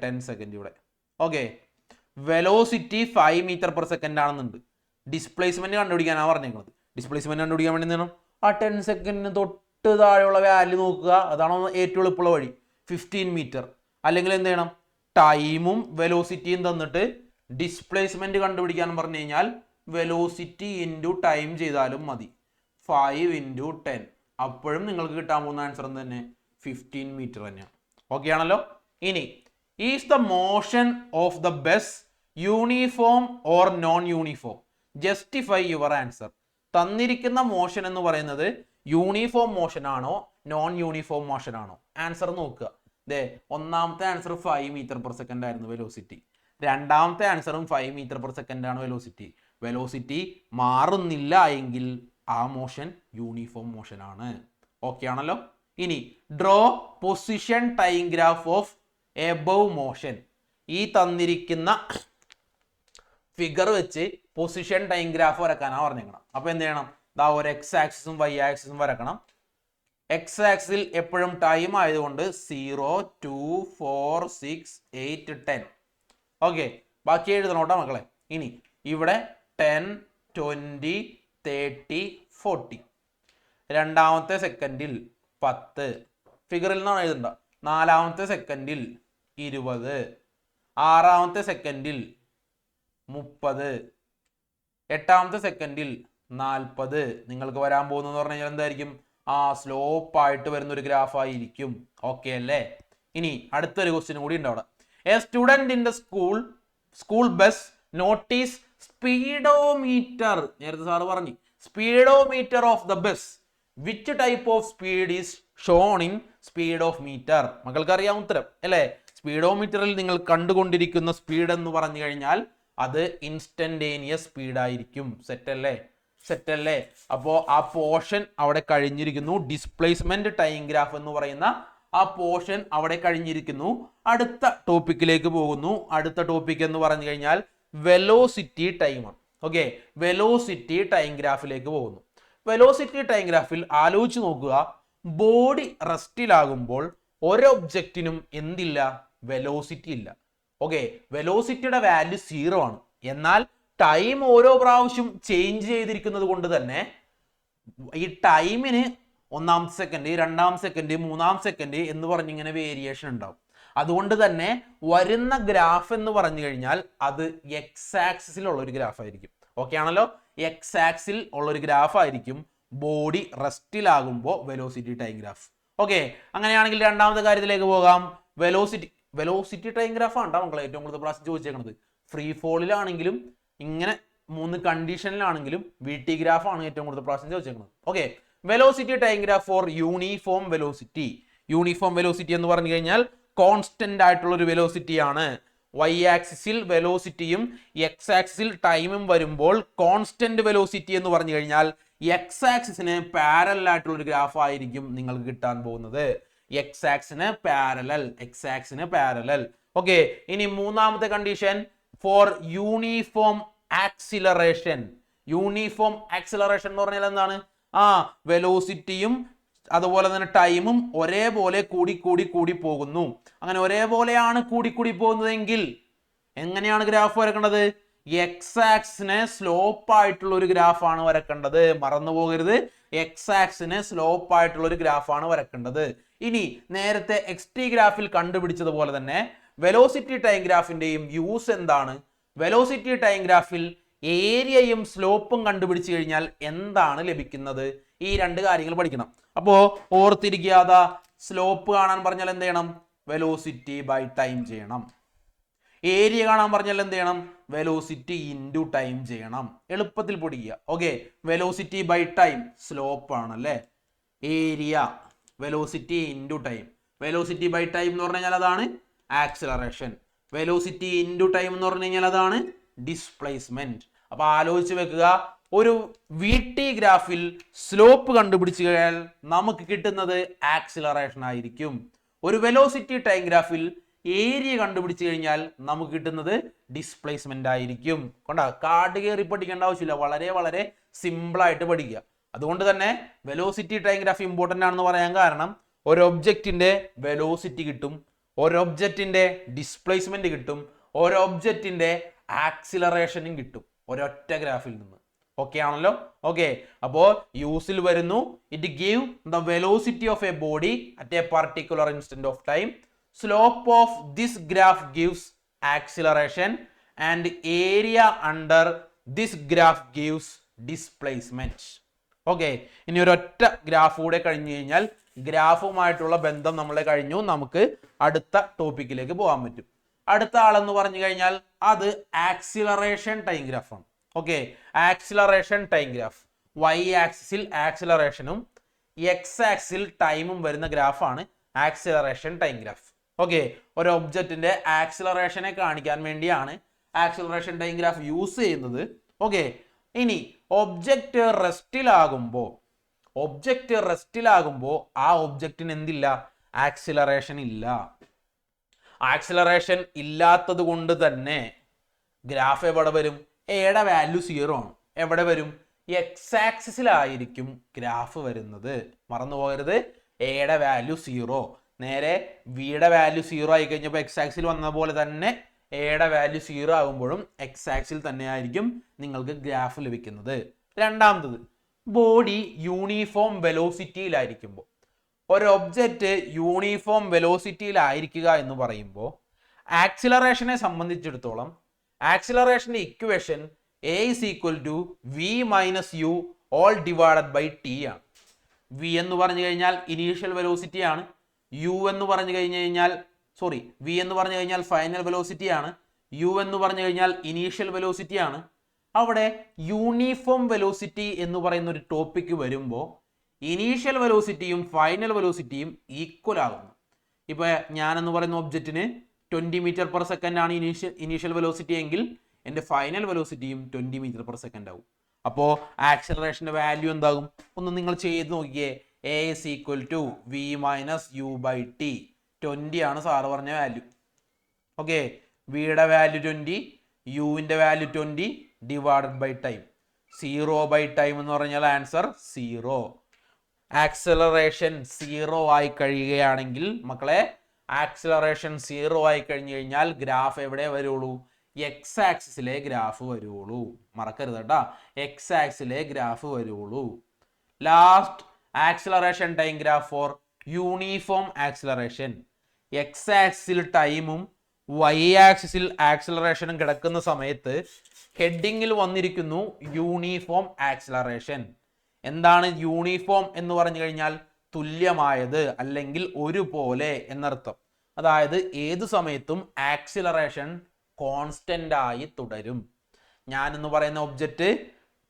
[SPEAKER 1] 10 സെക്കൻഡ് ഇവിടെ. Okay, velocity 5 metre per second ആണെന്നുണ്ട്. ഡിസ്പ്ലേസ്മെന്റ് കണ്ടുപിടിക്കാനാണ് പറഞ്ഞേക്കുന്നത്. ഡിസ്പ്ലേസ്മെന്റ് കണ്ടുപിടിക്കാൻ വേണ്ടി എന്ത് ചെയ്യണം? ആ 10 സെക്കൻഡിന് തൊട്ട് താഴെയുള്ള വാല്യൂ നോക്കുക. അതാണോ ഏറ്റവും എളുപ്പമുള്ള വഴി. 15 മീറ്റർ. അല്ലെങ്കിൽ എന്ത് ചെയ്യണം? ടൈമും വെലോസിറ്റിയും തന്നിട്ട് ഡിസ്പ്ലേസ്മെന്റ് കണ്ടുപിടിക്കാൻ പറഞ്ഞു കഴിഞ്ഞാൽ വെലോസിറ്റി ഇൻറ്റു ടൈം ചെയ്താലും മതി. 5 ഇൻറ്റു 10. അപ്പോഴും നിങ്ങൾക്ക് കിട്ടാൻ പോകുന്ന ആൻസർ തന്നെ 15 മീറ്റർ തന്നെയാണ്. ഓക്കെ ആണല്ലോ. ഇനി is the motion of the bus uniform or non uniform? Justify your answer. തന്നിരിക്കുന്ന മോഷൻ എന്ന് പറയുന്നത് യൂണിഫോം മോഷൻ ആണോ നോൺ യൂണിഫോം മോഷൻ ആണോ? ആൻസർ നോക്കുക. ഒന്നാമത്തെ ആൻസർ 5 മീറ്റർ പെർ സെക്കൻഡ് ആയിരുന്നു വെലോസിറ്റി. രണ്ടാമത്തെ ആൻസറും 5 മീറ്റർ പെർ സെക്കൻഡ് ആണ് വെലോസിറ്റി. വെലോസിറ്റി മാറുന്നില്ല എങ്കിൽ ആ മോഷൻ യൂണിഫോം മോഷൻ ആണ്. ഓക്കെ ആണല്ലോ. ഇനി draw position time graph of above motion. ഈ തന്നിരിക്കുന്ന ഫിഗർ വെച്ച് പൊസിഷൻ ടൈം ഗ്രാഫ് വരക്കാനാണ് പറഞ്ഞേക്കണം. അപ്പൊ എന്ത് ചെയ്യണം? ഒരു X ആക്സിസും Y ആക്സിസും വരക്കണം. എക്സ് ആക്സിൽ എപ്പോഴും ടൈം ആയതുകൊണ്ട് 0, 2, 4, 6, 8, 10. ഓക്കെ, ബാക്കി എഴുതണോട്ടോ മക്കളെ. ഇനി ഇവിടെ 10, 20, 30, 40. രണ്ടാമത്തെ സെക്കൻഡിൽ 10, ഫിഗറിൽ നിന്നാണ് എഴുതണ്ട. നാലാമത്തെ സെക്കൻഡിൽ 20, ആറാമത്തെ സെക്കൻഡിൽ 30, എട്ടാമത്തെ സെക്കൻഡിൽ 40. നിങ്ങൾക്ക് വരാൻ പോകുന്നതെന്ന് പറഞ്ഞു കഴിഞ്ഞാൽ എന്തായിരിക്കും? സ്ലോപ്പായിട്ട് വരുന്ന ഒരു ഗ്രാഫ് ആയിരിക്കും. ഓക്കെ അല്ലേ? ഇനി അടുത്തൊരു ക്വസ്റ്റ്യൻ കൂടി ഉണ്ട് അവിടെ. A student in the school bus notice speedometer. നേരത്തെ സാറ് പറഞ്ഞു speedometer of the bus. Which type of speed is shown in speed of meter? മക്കൾക്ക് അറിയാം ഉത്തരം അല്ലേ? സ്പീഡോമീറ്ററിൽ നിങ്ങൾ കണ്ടുകൊണ്ടിരിക്കുന്ന സ്പീഡ് എന്ന് പറഞ്ഞു കഴിഞ്ഞാൽ അത് ഇൻസ്റ്റന്റേനിയസ് സ്പീഡ് ആയിരിക്കും. സെറ്റ് അല്ലേ? അപ്പോൾ ആ പോർഷൻ അവിടെ കഴിഞ്ഞിരിക്കുന്നു. ഡിസ്പ്ലേസ്മെന്റ് ടൈം ഗ്രാഫ് എന്ന് പറയുന്ന ആ പോർഷൻ അവിടെ കഴിഞ്ഞിരിക്കുന്നു. അടുത്ത ടോപ്പിക്കിലേക്ക് പോകുന്നു. അടുത്ത ടോപ്പിക് എന്ന് പറഞ്ഞു കഴിഞ്ഞാൽ വെലോസിറ്റി ടൈമാണ്. ഓക്കെ, വെലോസിറ്റി ടൈം ഗ്രാഫിലേക്ക് പോകുന്നു. വെലോസിറ്റി ടൈം ഗ്രാഫിൽ ആലോചിച്ച് നോക്കുക. ബോഡി റെസ്റ്റിലാകുമ്പോൾ ഒരു ഒബ്ജക്റ്റിനും എന്തില്ല? വെലോസിറ്റി ഇല്ല. ഓക്കെ, വെലോസിറ്റിയുടെ വാല്യൂ 0 ആണ്. എന്നാൽ ടൈം ഓരോ പ്രാവശ്യം ചേഞ്ച് ചെയ്തിരിക്കുന്നത് കൊണ്ട് തന്നെ ഈ ടൈമിന് 1-ാം സെക്കൻഡ്, 2-ാം സെക്കൻഡ്, 3-ാം സെക്കൻഡ് എന്ന് പറഞ്ഞിങ്ങനെ വേരിയേഷൻ ഉണ്ടാവും. അതുകൊണ്ട് തന്നെ വരുന്ന ഗ്രാഫ് എന്ന് പറഞ്ഞു കഴിഞ്ഞാൽ അത് എക്സ് ആക്സിസിലുള്ള ഒരു ഗ്രാഫ് ആയിരിക്കും. ഓക്കെ ആണല്ലോ? എക്സ് ആക്സിൽ ഉള്ള ഒരു ഗ്രാഫ് ആയിരിക്കും ബോഡി റെസ്റ്റിലാകുമ്പോൾ വെലോസിറ്റി ടൈം ഗ്രാഫ്. ഓക്കെ, അങ്ങനെയാണെങ്കിൽ രണ്ടാമത്തെ കാര്യത്തിലേക്ക് പോകാം. വെലോസിറ്റി ടൈം ഗ്രാഫ് ആണ് മക്കളെ ഏറ്റവും കൂടുതൽ പ്രാവശ്യം ചോദിച്ചേക്കുന്നത്. ഫ്രീ ഫോളിലാണെങ്കിലും ഇങ്ങനെ 3 കണ്ടീഷനിലാണെങ്കിലും വി ടി ഗ്രാഫ് ആണ് ഏറ്റവും കൂടുതൽ പ്രാവശ്യം ചോദിച്ചേക്കുന്നത്. Okay, velocity time graph for uniform velocity. Uniform velocity എന്ന് പറഞ്ഞു കഴിഞ്ഞാൽ കോൺസ്റ്റന്റ് ആയിട്ടുള്ള ഒരു വെലോസിറ്റി ആണ്. വൈ ആക്സിസിൽ വെലോസിറ്റിയും എക്സ് ആക്സിസിൽ ടൈമും വരുമ്പോൾ കോൺസ്റ്റന്റ് വെലോസിറ്റി എന്ന് പറഞ്ഞു കഴിഞ്ഞാൽ എക്സ് ആക്സിസിന് പാരലൽ ആയിട്ടുള്ള ഒരു ഗ്രാഫ് ആയിരിക്കും നിങ്ങൾക്ക് കിട്ടാൻ പോകുന്നത്. എക്സ് ആക്സിന് പാരലൽ. ഓക്കെ, ഇനി മൂന്നാമത്തെ condition for uniform acceleration. Uniform acceleration എന്ന് പറഞ്ഞാൽ എന്താണ്? വെലോസിറ്റിയും അതുപോലെ തന്നെ ടൈമും ഒരേപോലെ കൂടി പോകുന്നു. അങ്ങനെ ഒരേപോലെയാണ് കൂടി പോകുന്നതെങ്കിൽ എങ്ങനെയാണ് ഗ്രാഫ് വരക്കേണ്ടത്? എക്സ് ആക്സിന് സ്ലോപ്പ് ആയിട്ടുള്ള ഒരു ഗ്രാഫാണ് വരക്കേണ്ടത്. മറന്നു പോകരുത്, എക്സ് ആക്സിന് സ്ലോപ്പ് ആയിട്ടുള്ള ഒരു ഗ്രാഫാണ് വരക്കേണ്ടത്. ഇനി നേരത്തെ എക്സ് ടി ഗ്രാഫിൽ കണ്ടുപിടിച്ചതുപോലെ തന്നെ വെലോസിറ്റി ടൈം ഗ്രാഫിന്റെയും യൂസ് എന്താണ്? വെലോസിറ്റി ടൈം ഗ്രാഫിൽ ഏരിയയും സ്ലോപ്പും കണ്ടുപിടിച്ചു കഴിഞ്ഞാൽ എന്താണ് ലഭിക്കുന്നത്? ഈ 2 കാര്യങ്ങൾ പഠിക്കണം. അപ്പോ ഓർത്തിരിക്കാതെ സ്ലോപ്പ് കാണാൻ പറഞ്ഞാൽ എന്ത് ചെയ്യണം? വെലോസിറ്റി ബൈ ടൈം ചെയ്യണം. ഏരിയ കാണാൻ പറഞ്ഞാൽ എന്ത് ചെയ്യണം? വെലോസിറ്റി ഇൻറ്റു ടൈം ചെയ്യണം. എളുപ്പത്തിൽ പഠിക്കുക. Okay, velocity by time slope ആണല്ലേ. Area velocity into time. Velocity by time എന്ന് പറഞ്ഞു കഴിഞ്ഞാൽ അതാണ് ആക്സിലറേഷൻ. വെലോസിറ്റി ഇൻറ്റു ടൈം എന്ന് പറഞ്ഞു കഴിഞ്ഞാൽ അതാണ് ഡിസ്പ്ലേസ്മെന്റ്. അപ്പൊ ആലോചിച്ച് വെക്കുക, ഒരു വി ടി ഗ്രാഫിൽ സ്ലോപ്പ് കണ്ടുപിടിച്ചു കഴിഞ്ഞാൽ നമുക്ക് കിട്ടുന്നത് ആക്സിലറേഷൻ ആയിരിക്കും. ഒരു വെലോസിറ്റി ടൈം ഗ്രാഫിൽ ഏരിയ കണ്ടുപിടിച്ചു കഴിഞ്ഞാൽ നമുക്ക് കിട്ടുന്നത് ഡിസ്പ്ലേസ്മെന്റ് ആയിരിക്കും. കൊണ്ടാ കാർഡ് കയറി പഠിക്കേണ്ട ആവശ്യമില്ല, വളരെ സിമ്പിൾ ആയിട്ട് പഠിക്കുക. അതുകൊണ്ട് തന്നെ വെലോസിറ്റി ടൈം ഗ്രാഫ് ഇമ്പോർട്ടന്റ് ആണെന്ന് പറയാൻ കാരണം ഒരു ഒബ്ജക്റ്റിന്റെ വെലോസിറ്റി കിട്ടും, ഒരു ഒബ്ജക്റ്റിന്റെ ഡിസ്പ്ലേസ്മെന്റ് കിട്ടും, ഒരു ഒബ്ജക്റ്റിന്റെ ആക്സിലറേഷനും കിട്ടും ഒരൊറ്റ ഗ്രാഫിൽ നിന്ന്. ഓക്കെ ആണല്ലോ? ഓക്കെ, അപ്പോ യൂസിൽ വരുന്നു. It give the velocity of a body at a particular instant of time. Slope of this graph gives acceleration and area under this graph gives displacement. Okay, ഇനി ഒരൊറ്റ ഗ്രാഫ് കൂടെ കഴിഞ്ഞു കഴിഞ്ഞാൽ ഗ്രാഫുമായിട്ടുള്ള ബന്ധം നമ്മളെ കഴിഞ്ഞു. നമുക്ക് അടുത്ത ടോപ്പിക്കിലേക്ക് പോകാൻ പറ്റും. അടുത്ത ആളെന്ന് പറഞ്ഞു കഴിഞ്ഞാൽ അത് ആക്സിലറേഷൻ ടൈം ഗ്രാഫാണ്. Okay, acceleration time graph Y ആക്സിസിൽ ആക്സിലറേഷനും എക്സ് ആക്സിൽ ടൈമും വരുന്ന ഗ്രാഫാണ് ആക്സിലറേഷൻ ടൈം ഗ്രാഫ്. ഓക്കെ, ഒരു ഒബ്ജക്റ്റിന്റെ ആക്സിലറേഷനെ കാണിക്കാൻ വേണ്ടിയാണ് ആക്സിലറേഷൻ ടൈം ഗ്രാഫ് യൂസ് ചെയ്യുന്നത്. ഓക്കെ, ഇനി ഒബ്ജക്റ്റ് റെസ്റ്റിലാകുമ്പോൾ ആ ഒബ്ജക്റ്റിന് എന്തില്ല? ആക്സിലറേഷൻ ഇല്ല. ആക്സിലറേഷൻ ഇല്ലാത്തത് കൊണ്ട് തന്നെ ഗ്രാഫ് എവിടെ വരും? എയുടെ വാല്യൂ 0 ആണ്. എവിടെ വരും? എക്സ് ആക്സിസിലായിരിക്കും ഗ്രാഫ് വരുന്നത്. മറന്നു പോകരുത്, എയുടെ വാല്യൂ 0. നേരെ വിയുടെ വാല്യൂ 0 ആയി കഴിഞ്ഞപ്പോൾ എക്സ് ആക്സിൽ വന്ന പോലെ തന്നെ എയുടെ വാല്യൂ 0 ആകുമ്പോഴും എക്സ് ആക്സിൽ തന്നെയായിരിക്കും നിങ്ങൾക്ക് ഗ്രാഫ് ലഭിക്കുന്നത്. രണ്ടാമത്തത്, ബോഡി യൂണിഫോം വെലോസിറ്റിയിലായിരിക്കുമ്പോൾ. ഒരു ഒബ്ജക്റ്റ് യൂണിഫോം വെലോസിറ്റിയിലായിരിക്കുക എന്ന് പറയുമ്പോൾ ആക്സിലറേഷനെ സംബന്ധിച്ചിടത്തോളം ആക്സിലറേഷൻ്റെ equation a is equal to v minus u all divided by t ആണ്. വി എന്ന് പറഞ്ഞു കഴിഞ്ഞാൽ ഇനീഷ്യൽ വെലോസിറ്റി ആണ്. യു എന്ന് പറഞ്ഞു കഴിഞ്ഞാൽ വി എന്ന് പറഞ്ഞു കഴിഞ്ഞാൽ ഫൈനൽ വെലോസിറ്റി ആണ്. യു എന്ന് പറഞ്ഞു കഴിഞ്ഞാൽ ഇനീഷ്യൽ വെലോസിറ്റി ആണ്. അവിടെ യൂണിഫോം വെലോസിറ്റി എന്ന് പറയുന്ന ഒരു ടോപ്പിക്ക് വരുമ്പോൾ ഇനീഷ്യൽ വെലോസിറ്റിയും ഫൈനൽ വെലോസിറ്റിയും ഈക്വൽ ആകുന്നു. ഇപ്പോൾ ഞാനെന്ന് പറയുന്ന ഒബ്ജക്റ്റിന് 20 മീറ്റർ പെർ സെക്കൻഡ് ആണ് ഇനീഷ്യൽ വെലോസിറ്റി എങ്കിൽ എൻ്റെ ഫൈനൽ വെലോസിറ്റിയും 20 മീറ്റർ പെർ സെക്കൻഡ് ആവും. അപ്പോൾ ആക്സിലറേഷൻ്റെ വാല്യൂ എന്താകും? ഒന്ന് നിങ്ങൾ ചെയ്ത് നോക്കിയേ. A is equal to v minus u by t. 20 ആണ് സാറ് പറഞ്ഞ വാല്യൂ. ഓക്കെ, വിയുടെ വാല്യൂ 20, യുവിൻ്റെ value 20 divided by time. 0 by time എന്ന് പറഞ്ഞാൽ ആൻസർ 0. ആക്സിലറേഷൻ 0 ആയി കഴിയുകയാണെങ്കിൽ മക്കളെ, ആക്സിലറേഷൻ 0 ആയി കഴിഞ്ഞു കഴിഞ്ഞാൽ ഗ്രാഫ് എവിടെ വരുള്ളൂ? എക്സ് ആക്സിസിലെ ഗ്രാഫ് വരുള്ളൂ. മറക്കരുത് കേട്ടോ, എക്സ് ആക്സിലെ ഗ്രാഫ് വരുള്ളൂ. Last acceleration time graph for uniform acceleration. X axle ടൈമും വൈ ആക്സിസിൽ ആക്സിലറേഷനും കിടക്കുന്ന സമയത്ത് ഹെഡിങ്ങിൽ വന്നിരിക്കുന്നു യൂണിഫോം ആക്സിലറേഷൻ. എന്താണ് യൂണിഫോം എന്ന് പറഞ്ഞു കഴിഞ്ഞാൽ? തുല്യമായത് അല്ലെങ്കിൽ ഒരുപോലെ എന്നർത്ഥം. അതായത് ഏതു സമയത്തും ആക്സിലറേഷൻ കോൺസ്റ്റന്റ് ആയി തുടരും. ഞാൻ എന്ന് പറയുന്ന object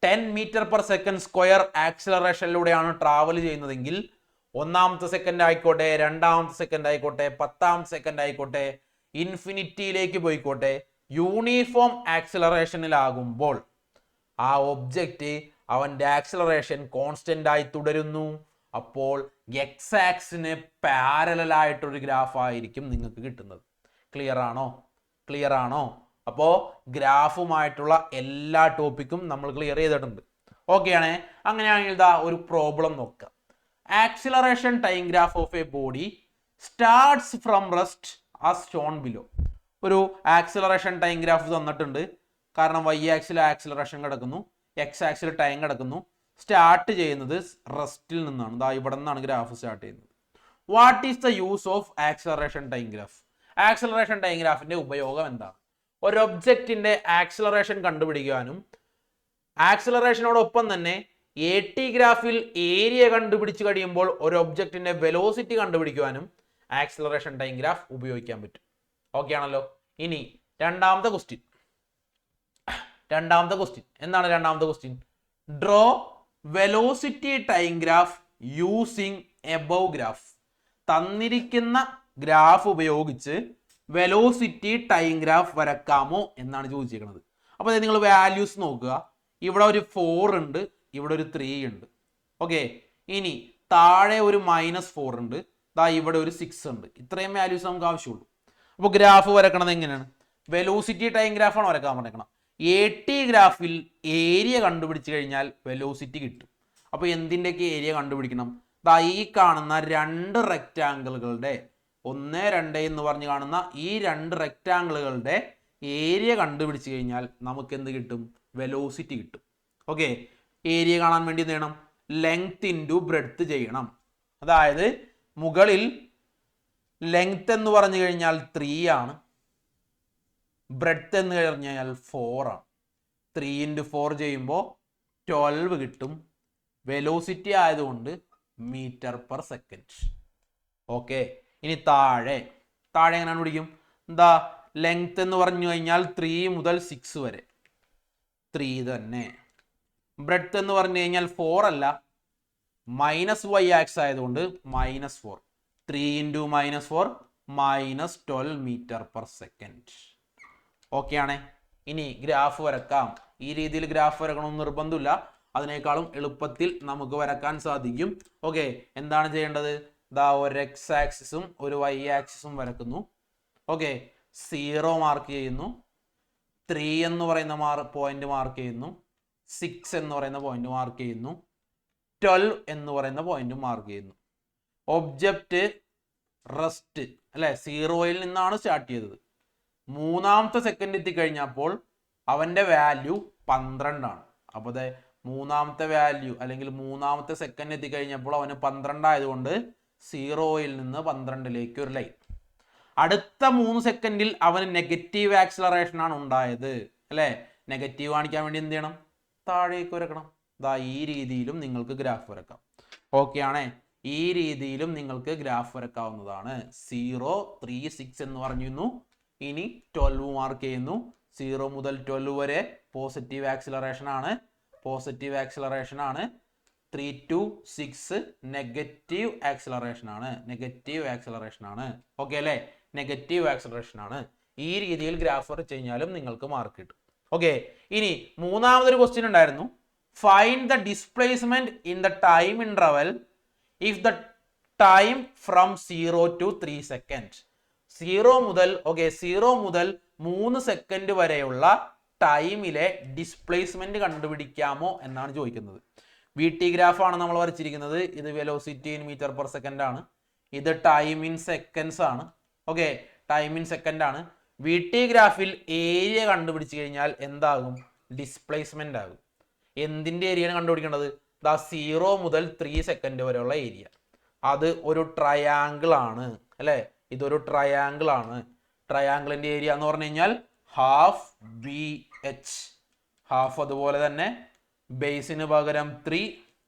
[SPEAKER 1] 10 metre per second square ആക്സിലറേഷനിലൂടെയാണ് ട്രാവൽ ചെയ്യുന്നതെങ്കിൽ ഒന്നാമത്തെ സെക്കൻഡ് ആയിക്കോട്ടെ, രണ്ടാമത്തെ സെക്കൻഡ് ആയിക്കോട്ടെ, 10ാമത്തെ സെക്കൻഡ് ആയിക്കോട്ടെ, ഇൻഫിനിറ്റിയിലേക്ക് പോയിക്കോട്ടെ, യൂണിഫോം ആക്സിലറേഷനിലാകുമ്പോൾ ആ ഒബ്ജക്റ്റ് അവൻ്റെ ആക്സിലറേഷൻ കോൺസ്റ്റന്റ് ആയി തുടരുന്നു. അപ്പോൾ എക്സ് ആക്സിന് പാരലൽ ആയിട്ടൊരു ഗ്രാഫ് ആയിരിക്കും നിങ്ങൾക്ക് കിട്ടുന്നത്. ക്ലിയർ ആണോ? അപ്പോൾ ഗ്രാഫുമായിട്ടുള്ള എല്ലാ ടോപ്പിക്കും നമ്മൾ ക്ലിയർ ചെയ്തിട്ടുണ്ട്. ഓക്കെ ആണേ? അങ്ങനെയാണെങ്കിൽ ഇതാ ഒരു പ്രോബ്ലം നോക്കാം. Acceleration time graph of a body starts from rest as shown below. ഒരു ആക്സിലറേഷൻ ടൈം ഗ്രാഫ് തന്നിട്ടുണ്ട്. കാരണം വൈ ആക്സിൽ ആക്സിലറേഷൻ കിടക്കുന്നു, എക്സ് ആക്സിൽ ടൈം കിടക്കുന്നു. സ്റ്റാർട്ട് ചെയ്യുന്നത് റെസ്റ്റിൽ നിന്നാണ്. ദാ ഇവിടെ നിന്നാണ് ഗ്രാഫ് സ്റ്റാർട്ട് ചെയ്യുന്നത്. What is the use of acceleration time graph? Acceleration time ഗ്രാഫിന്റെ ഉപയോഗം എന്താണ്? ഒരു ഒബ്ജക്റ്റിന്റെ ആക്സിലറേഷൻ കണ്ടുപിടിക്കാനും ആക്സിലറേഷനോടൊപ്പം തന്നെ എ ടി ഗ്രാഫിൽ ഏരിയ കണ്ടുപിടിച്ച് കഴിയുമ്പോൾ ഒരു ഒബ്ജക്റ്റിന്റെ വെലോസിറ്റി കണ്ടുപിടിക്കുവാനും ആക്സിലറേഷൻ ടൈം ഗ്രാഫ് ഉപയോഗിക്കാൻ പറ്റും. ഓക്കെ ആണല്ലോ? ഇനി രണ്ടാമത്തെ ക്വസ്റ്റ്യൻ. എന്താണ് രണ്ടാമത്തെ question? Draw velocity time graph using above graph. തന്നിരിക്കുന്ന ഗ്രാഫ് ഉപയോഗിച്ച് വെലോസിറ്റി ടൈം ഗ്രാഫ് വരക്കാമോ എന്നാണ് ചോദിച്ചിരിക്കുന്നത്. അപ്പോൾ നിങ്ങൾ വാല്യൂസ് നോക്കുക. ഇവിടെ ഒരു 4 ഉണ്ട്, ഇവിടെ ഒരു 3 ഉണ്ട്. ഓക്കെ, ഇനി താഴെ ഒരു -4 ഉണ്ട്, ഇവിടെ ഒരു 6 ഉണ്ട്. ഇത്രയും വാല്യൂസ് നമുക്ക് ആവശ്യമുള്ളൂ. അപ്പോൾ ഗ്രാഫ് വരക്കണത് എങ്ങനെയാണ്? വെലോസിറ്റി ടൈം ഗ്രാഫാണ് വരക്കാൻ പറഞ്ഞേക്കണം. എ ടി ഗ്രാഫിൽ ഏരിയ കണ്ടുപിടിച്ച് കഴിഞ്ഞാൽ വെലോസിറ്റി കിട്ടും. അപ്പോൾ എന്തിൻ്റെയൊക്കെ ഏരിയ കണ്ടുപിടിക്കണം? ഈ കാണുന്ന 2 റെക്റ്റാങ്കിളുകളുടെ 1, 2 എന്ന് പറഞ്ഞ് കാണുന്ന ഈ 2 റെക്റ്റാങ്കിളുകളുടെ ഏരിയ കണ്ടുപിടിച്ച് കഴിഞ്ഞാൽ നമുക്ക് എന്ത് കിട്ടും? വെലോസിറ്റി കിട്ടും. ഓക്കെ, ഏരിയ കാണാൻ വേണ്ടി എന്ത് ചെയ്യണം? ലെങ്ത് ഇൻറ്റു ബ്രെഡ്ത്ത് ചെയ്യണം. അതായത് മുകളിൽ ലെങ്ത് എന്ന് പറഞ്ഞു കഴിഞ്ഞാൽ 3 ആണ്, ബ്രെഡ്ത്ത് എന്ന് കഴിഞ്ഞാൽ 4 ആണ്. 3 × 4 ചെയ്യുമ്പോൾ 12 കിട്ടും. വെലോസിറ്റി ആയതുകൊണ്ട് മീറ്റർ പെർ സെക്കൻഡ്. ഓക്കെ, ഇനി താഴെ എങ്ങനെയാണ് പിടിക്കും? ലെങ്ത് എന്ന് പറഞ്ഞു കഴിഞ്ഞാൽ 3 മുതൽ 6 വരെ 3 തന്നെ. ബ്രെഡ്ത്ത് എന്ന് പറഞ്ഞു കഴിഞ്ഞാൽ 4 അല്ല, -y ആക്സ് ആയതുകൊണ്ട് -4. 3 × -4 -12 മീറ്റർ പെർ സെക്കൻഡ്. ഓക്കെ ആണേ? ഇനി ഗ്രാഫ് വരക്കാം. ഈ രീതിയിൽ ഗ്രാഫ് വരക്കണമെന്ന് നിർബന്ധമില്ല, അതിനേക്കാളും എളുപ്പത്തിൽ നമുക്ക് വരക്കാൻ സാധിക്കും. ഓക്കെ, എന്താണ് ചെയ്യേണ്ടത്? ഒരു എക്സ് ആക്സിസും ഒരു വൈ ആക്സിസും വരക്കുന്നു. ഓക്കെ, 0 മാർക്ക് ചെയ്യുന്നു, 3 എന്ന് പറയുന്ന പോയിന്റ് മാർക്ക് ചെയ്യുന്നു, 6 എന്ന് പറയുന്ന പോയിന്റ് മാർക്ക് ചെയ്യുന്നു, 12 എന്ന് പറയുന്ന പോയിന്റ് മാർക്ക് ചെയ്യുന്നു. ഒബ്ജക്റ്റ് റെസ്റ്റ് അല്ലെ, സീറോയിൽ നിന്നാണ് സ്റ്റാർട്ട് ചെയ്തത്. മൂന്നാമത്തെ സെക്കൻഡ് എത്തിക്കഴിഞ്ഞപ്പോൾ അവൻ്റെ വാല്യൂ 12 ആണ്. അപ്പോൾ അതെ മൂന്നാമത്തെ വാല്യൂ അല്ലെങ്കിൽ മൂന്നാമത്തെ സെക്കൻഡ് എത്തിക്കഴിഞ്ഞപ്പോൾ അവന് 12 ആയതുകൊണ്ട് സീറോയിൽ നിന്ന് 12ലേക്ക് ഒരു ലൈൻ. അടുത്ത 3 സെക്കൻഡിൽ അവന് നെഗറ്റീവ് ആക്സിലറേഷൻ ആണ് ഉണ്ടായത് അല്ലേ. നെഗറ്റീവ് കാണിക്കാൻ വേണ്ടി എന്ത് ചെയ്യണം? താഴേക്ക് വരക്കണം. ദാ ഈ രീതിയിലും നിങ്ങൾക്ക് ഗ്രാഫ് വരക്കാം. ഓക്കെ ആണേ, ഈ രീതിയിലും നിങ്ങൾക്ക് ഗ്രാഫ് വരക്കാവുന്നതാണ്. 0, 3, 6 എന്ന് പറഞ്ഞിരുന്നു. ഇനി 12 മാർക്ക് ചെയ്യുന്നു. 0 മുതൽ 12 വരെ പോസിറ്റീവ് ആക്സിലറേഷൻ ആണ്. 3 to 6 നെഗറ്റീവ് ആക്സിലറേഷൻ ആണ്. ഓക്കെ അല്ലേ, നെഗറ്റീവ് ആക്സിലറേഷൻ ആണ്. ഈ രീതിയിൽ ഗ്രാഫ് വരച്ച് കഴിഞ്ഞാലും നിങ്ങൾക്ക് മാർക്ക് കിട്ടും. ഓക്കെ, ഇനി മൂന്നാമതൊരു ക്വസ്റ്റ്യൻ ഉണ്ടായിരുന്നു. Find the displacement in the time interval if the time from 0 to 3 second. 0 മുതൽ 3 സെക്കൻഡ് വരെയുള്ള ടൈമിലെ ഡിസ്പ്ലേസ്മെന്റ് കണ്ടുപിടിക്കാമോ എന്നാണ് ചോദിക്കുന്നത്. വി ടി ഗ്രാഫ് ആണ് നമ്മൾ വരച്ചിരിക്കുന്നത്. ഇത് velocity in metre per second ആണ്. ഇത് ടൈം ഇൻ സെക്കൻഡ്സ് ആണ്. ഓക്കെ, ടൈം ഇൻ സെക്കൻഡ് ആണ്. വി ടി ഗ്രാഫിൽ ഏരിയ കണ്ടുപിടിച്ച് കഴിഞ്ഞാൽ എന്താകും? ഡിസ്പ്ലേസ്മെന്റ് ആകും. എന്തിന്റെ ഏരിയയാണ് കണ്ടുപിടിക്കേണ്ടത്? 0 മുതൽ 3 സെക്കൻഡ് വരെയുള്ള ഏരിയ. അത് ഒരു ട്രയാങ്കിൾ ആണ് അല്ലെ. ഇതൊരു ട്രയാങ്കിൾ ആണ്. ട്രയാങ്കിളിന്റെ ഏരിയ എന്ന് പറഞ്ഞു കഴിഞ്ഞാൽ ഹാഫ് ബി എച്ച്. ഹാഫ് അതുപോലെ തന്നെ ബേസിന് പകരം 3,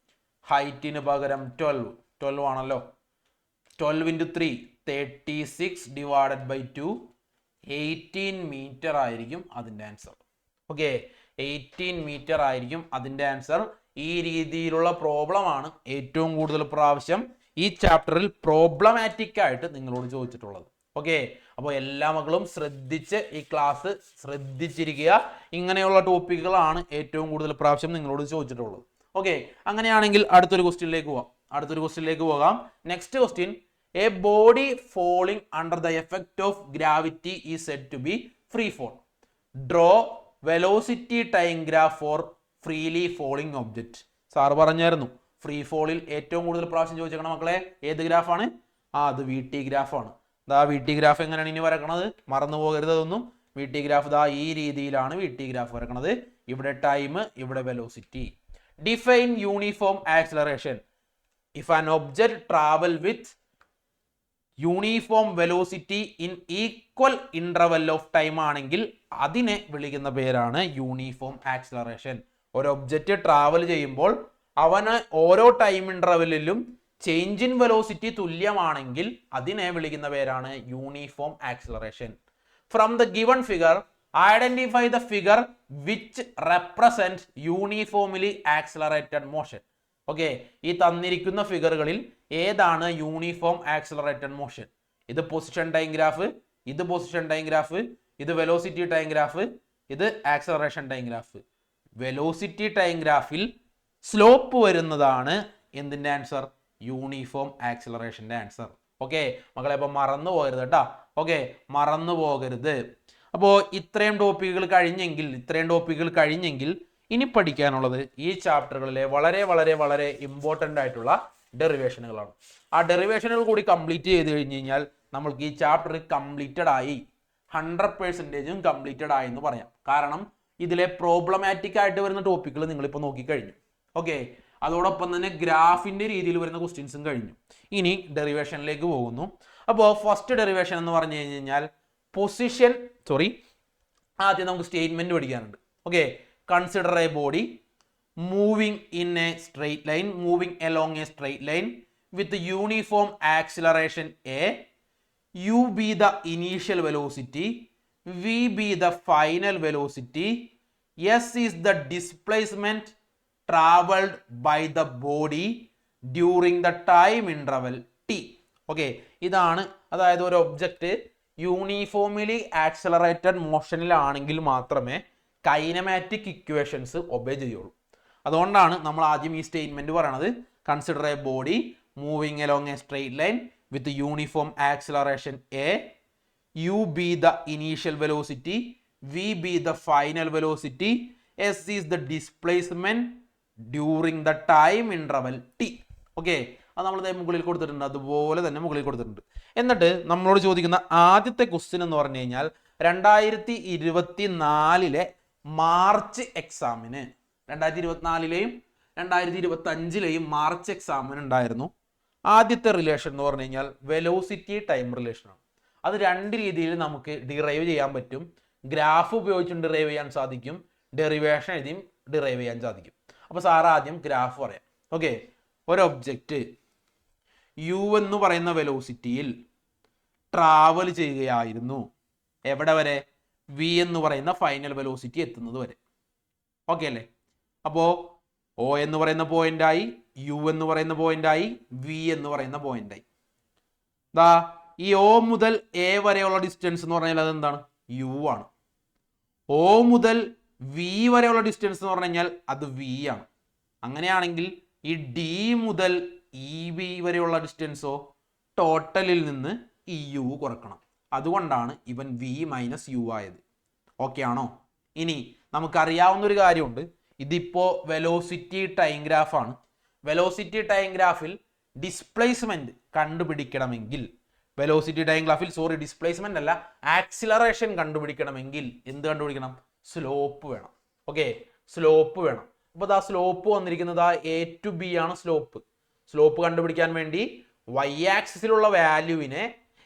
[SPEAKER 1] ഹൈറ്റിന് പകരം 12 ആണല്ലോ. 12 into 3 36 divided by 2 18 മീറ്റർ ആയിരിക്കും അതിൻ്റെ ആൻസർ. ഓക്കെ, 18 മീറ്റർ ആയിരിക്കും അതിൻ്റെ ആൻസർ. ഈ രീതിയിലുള്ള പ്രോബ്ലം ആണ് ഏറ്റവും കൂടുതൽ പ്രാവശ്യം ഈ ചാപ്റ്ററിൽ പ്രോബ്ലമാറ്റിക് ആയിട്ട് നിങ്ങളോട് ചോദിച്ചിട്ടുള്ളത്. ഓക്കെ, അപ്പോൾ എല്ലാ മക്കളും ശ്രദ്ധിച്ച് ഈ ക്ലാസ് ശ്രദ്ധിച്ചിരിക്കുക. ഇങ്ങനെയുള്ള ടോപ്പിക്കുകളാണ് ഏറ്റവും കൂടുതൽ പ്രാവശ്യം നിങ്ങളോട് ചോദിച്ചിട്ടുള്ളത്. ഓക്കെ, അങ്ങനെയാണെങ്കിൽ അടുത്തൊരു ക്വസ്റ്റ്യനിലേക്ക് പോകാം. Next question, a body falling under the effect of gravity is said to be free fall. Draw velocity time graph for freely falling object. Sir പറഞ്ഞായിരുന്നു ഫ്രീ ഫോളിൽ ഏറ്റവും കൂടുതൽ പ്രാവശ്യം ചോദിച്ചേക്കണം മക്കളെ ഏത് ഗ്രാഫാണ്? അത് വി ടി ഗ്രാഫാണ്. വി ടി ഗ്രാഫ് എങ്ങനെയാണ് ഇനി വരക്കണത്? മറന്നു പോകരുത് അതൊന്നും. വി ടി ഗ്രാഫ് ഈ രീതിയിലാണ് വി ടി ഗ്രാഫ് വരക്കണത്. ഇവിടെ ടൈം, ഇവിടെ velocity. Define uniform acceleration if an object travel with uniform velocity in equal interval of time ആണെങ്കിൽ അതിനെ വിളിക്കുന്ന പേരാണ് യൂണിഫോം ആക്സിലറേഷൻ. ഒരു ഒബ്ജക്റ്റ് ട്രാവൽ ചെയ്യുമ്പോൾ അവന് ഓരോ ടൈം ഇന്റർവെല്ലിലും ചേഞ്ച് ഇൻ വെലോസിറ്റി തുല്യമാണെങ്കിൽ അതിനെ വിളിക്കുന്ന പേരാണ് uniform acceleration. From the given figure identify the figure which represent uniformly accelerated motion. Okay, ഈ തന്നിരിക്കുന്ന ഫിഗറുകളിൽ ഏതാണ് യൂണിഫോം ആക്സിലറേറ്റഡ് മോഷൻ? ഇത് പൊസിഷൻ ടൈം ഗ്രാഫ്, ഇത് പൊസിഷൻ ടൈം ഗ്രാഫ്, ഇത് വെലോസിറ്റി ടൈം ഗ്രാഫ്, ഇത് acceleration time graph. Velocity time ഗ്രാഫിൽ slope വരുന്നതാണ് എന്തിൻ്റെ ആൻസർ? യൂണിഫോം ആക്സിലറേഷൻ്റെ ആൻസർ. ഓക്കെ മക്കളെ, അപ്പോൾ മറന്നു പോകരുത് കേട്ടോ. ഓക്കെ, മറന്നു പോകരുത്. അപ്പോൾ ഇത്രയും ടോപ്പിക്കുകൾ കഴിഞ്ഞെങ്കിൽ ഇനി പഠിക്കാനുള്ളത് ഈ ചാപ്റ്ററുകളിലെ വളരെ വളരെ വളരെ ഇമ്പോർട്ടൻ്റ് ആയിട്ടുള്ള ഡെറിവേഷനുകളാണ്. ആ ഡെറിവേഷനുകൾ കൂടി കംപ്ലീറ്റ് ചെയ്ത് കഴിഞ്ഞ് കഴിഞ്ഞാൽ നമ്മൾക്ക് ഈ ചാപ്റ്റർ കംപ്ലീറ്റഡ് ആയി, 100% കംപ്ലീറ്റഡ് ആയി എന്ന് പറയാം. കാരണം ഇതിലെ പ്രോബ്ലമാറ്റിക് ആയിട്ട് വരുന്ന ടോപ്പിക്കുകൾ നിങ്ങളിപ്പോൾ നോക്കിക്കഴിഞ്ഞു. ഓക്കെ, അതോടൊപ്പം തന്നെ ഗ്രാഫിൻ്റെ രീതിയിൽ വരുന്ന ക്വസ്റ്റ്യൻസും കഴിഞ്ഞു. ഇനി ഡെറിവേഷനിലേക്ക് പോകുന്നു. അപ്പോൾ ഫസ്റ്റ് ഡെറിവേഷൻ എന്ന് പറഞ്ഞു കഴിഞ്ഞാൽ ആദ്യം നമുക്ക് സ്റ്റേറ്റ്മെന്റ് പഠിക്കാനുണ്ട്. Okay, consider A body moving along a straight line with uniform acceleration a, u be the initial velocity, v be the final velocity, s is the displacement traveled by the body during the time interval t. Okay, ഇതാണ്, അതായത് ഒരു object uniformly accelerated മോഷനിലാണെങ്കിൽ മാത്രമേ kinematic equations obey ചെയ്യുള്ളൂ. അതുകൊണ്ടാണ് നമ്മൾ ആദ്യം ഈ statement പറയണത്. Consider A body moving along a straight line with uniform acceleration a, u be the initial velocity, v be the final velocity, s is the displacement during the time interval t. Okay, അത് നമ്മൾ മുകളിൽ കൊടുത്തിട്ടുണ്ട്, അതുപോലെ തന്നെ മുകളിൽ കൊടുത്തിട്ടുണ്ട്. എന്നിട്ട് നമ്മളോട് ചോദിക്കുന്ന ആദ്യത്തെ ക്വസ്റ്റ്യൻ എന്ന് പറഞ്ഞു കഴിഞ്ഞാൽ 2024 മാർച്ച് എക്സാമിന്, 2024 2025 മാർച്ച് എക്സാമിന് ഉണ്ടായിരുന്നു ആദ്യത്തെ റിലേഷൻ എന്ന് പറഞ്ഞു കഴിഞ്ഞാൽ വെലോസിറ്റി ടൈം റിലേഷനാണ്. അത് രണ്ട് രീതിയിൽ നമുക്ക് ഡിറൈവ് ചെയ്യാൻ പറ്റും. ഗ്രാഫ് ഉപയോഗിച്ചും ഡിറൈവ് ചെയ്യാൻ സാധിക്കും, ഡെറിവേഷൻ എഴുതിയും ഡിറൈവ് ചെയ്യാൻ സാധിക്കും. അപ്പോൾ സാർ ആദ്യം ഗ്രാഫ് പറയാം. ഓക്കെ, ഒരു ഒബ്ജക്റ്റ് യു എന്ന് പറയുന്ന വെലോസിറ്റിയിൽ ട്രാവൽ ചെയ്യുകയായിരുന്നു. എവിടെ വരെ? വി എന്ന് പറയുന്ന ഫൈനൽ വെലോസിറ്റി എത്തുന്നത് വരെ. ഓക്കെ അല്ലേ? അപ്പോൾ ഒ എന്ന് പറയുന്ന പോയിന്റായി, യു എന്ന് പറയുന്ന പോയിന്റായി, വി എന്ന് പറയുന്ന പോയിന്റായി. ദാ ഈ ഒ മുതൽ എ വരെയുള്ള ഡിസ്റ്റൻസ് എന്ന് പറഞ്ഞാൽ അതെന്താണ്? യു ആണ്. ഒ മുതൽ വി വരെയുള്ള ഡിസ്റ്റൻസ് എന്ന് പറഞ്ഞു കഴിഞ്ഞാൽ അത് വി ആണ്. അങ്ങനെയാണെങ്കിൽ ഈ ഡി മുതൽ ഇ വി വരെയുള്ള ഡിസ്റ്റൻസോ ടോട്ടലിൽ നിന്ന് ഈ യു കുറക്കണം. അതുകൊണ്ടാണ് ഇവൻ വി മൈനസ് യു ആയത്. ഓക്കെ ആണോ? ഇനി നമുക്കറിയാവുന്ന ഒരു കാര്യമുണ്ട്, ഇതിപ്പോ വെലോസിറ്റി ടൈം ഗ്രാഫാണ്. വെലോസിറ്റി ടൈം ഗ്രാഫിൽ ഡിസ്പ്ലേസ്മെന്റ് കണ്ടുപിടിക്കണമെങ്കിൽ, ഡിസ്പ്ലേസ്മെന്റ് അല്ല, ആക്സിലറേഷൻ കണ്ടുപിടിക്കണമെങ്കിൽ എന്ത് കണ്ടുപിടിക്കണം? സ്ലോപ്പ് വേണം. ഓക്കെ, സ്ലോപ്പ് വേണം. അപ്പോൾ ആ സ്ലോപ്പ് വന്നിരിക്കുന്നത് എ ടു ബി ആണ് സ്ലോപ്പ്. സ്ലോപ്പ് കണ്ടുപിടിക്കാൻ വേണ്ടി വൈ ആക്സിസിലുള്ള വാല്യൂവിനെ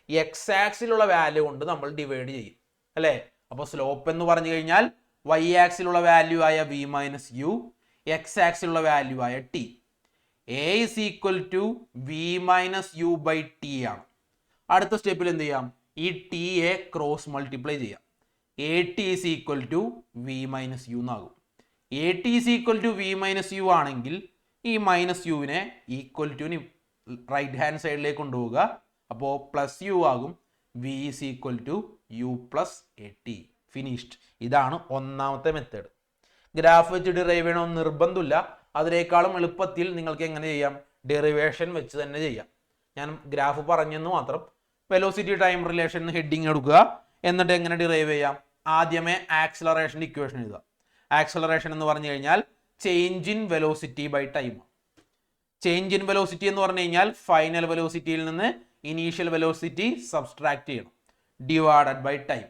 [SPEAKER 1] എക്സ് ആക്സിലുള്ള വാല്യൂ കൊണ്ട് നമ്മൾ ഡിവൈഡ് ചെയ്യും അല്ലേ? അപ്പോൾ സ്ലോപ്പ് എന്ന് പറഞ്ഞു കഴിഞ്ഞാൽ വൈ ആക്സിലുള്ള വാല്യൂ ആയ വി മൈനസ് യു, എക്സ് ആക്സിലുള്ള വാല്യൂ ആയ t. A is equal to v minus u by t ആണ്. അടുത്ത സ്റ്റെപ്പിൽ എന്ത് ചെയ്യാം? ഈ ടി എ ക്രോസ് മൾട്ടിപ്ലൈ ചെയ്യാം. A t is equal to v minus u എന്നാകും. A t is equal to v minus u ആണെങ്കിൽ ഈ മൈനസ് യുവിനെ ഈക്വൽ ടുവിന് റൈറ്റ് ഹാൻഡ് സൈഡിലേക്ക് കൊണ്ടുപോവുക. അപ്പോൾ പ്ലസ് യു ആകും. V is equal to u plus a t. Finished. ഇതാണ് ഒന്നാമത്തെ മെത്തേഡ്. ഗ്രാഫ് വെച്ച് ഡിറൈവ് ചെയ്യണമെന്ന് നിർബന്ധമില്ല. അതിനേക്കാളും എളുപ്പത്തിൽ നിങ്ങൾക്ക് എങ്ങനെ ചെയ്യാം? ഡെറിവേഷൻ വെച്ച് തന്നെ ചെയ്യാം. ഞാൻ ഗ്രാഫ് പറഞ്ഞെന്ന് മാത്രം. വെലോസിറ്റി ടൈം റിലേഷൻ ഹെഡിങ് എടുക്കുക. എന്നിട്ട് എങ്ങനെ ഡിറൈവ് ചെയ്യാം? ആദ്യമേ ആക്സിലറേഷൻ്റെ ഇക്വേഷൻ എഴുതുക. ആക്സിലറേഷൻ എന്ന് പറഞ്ഞു കഴിഞ്ഞാൽ change in velocity by time. Change in velocity എന്ന് പറഞ്ഞു കഴിഞ്ഞാൽ ഫൈനൽ വെലോസിറ്റിയിൽ നിന്ന് ഇനീഷ്യൽ വെലോസിറ്റി സബ്സ്ട്രാക്ട് ചെയ്യണം, ഡിവൈഡഡ് ബൈ ടൈം.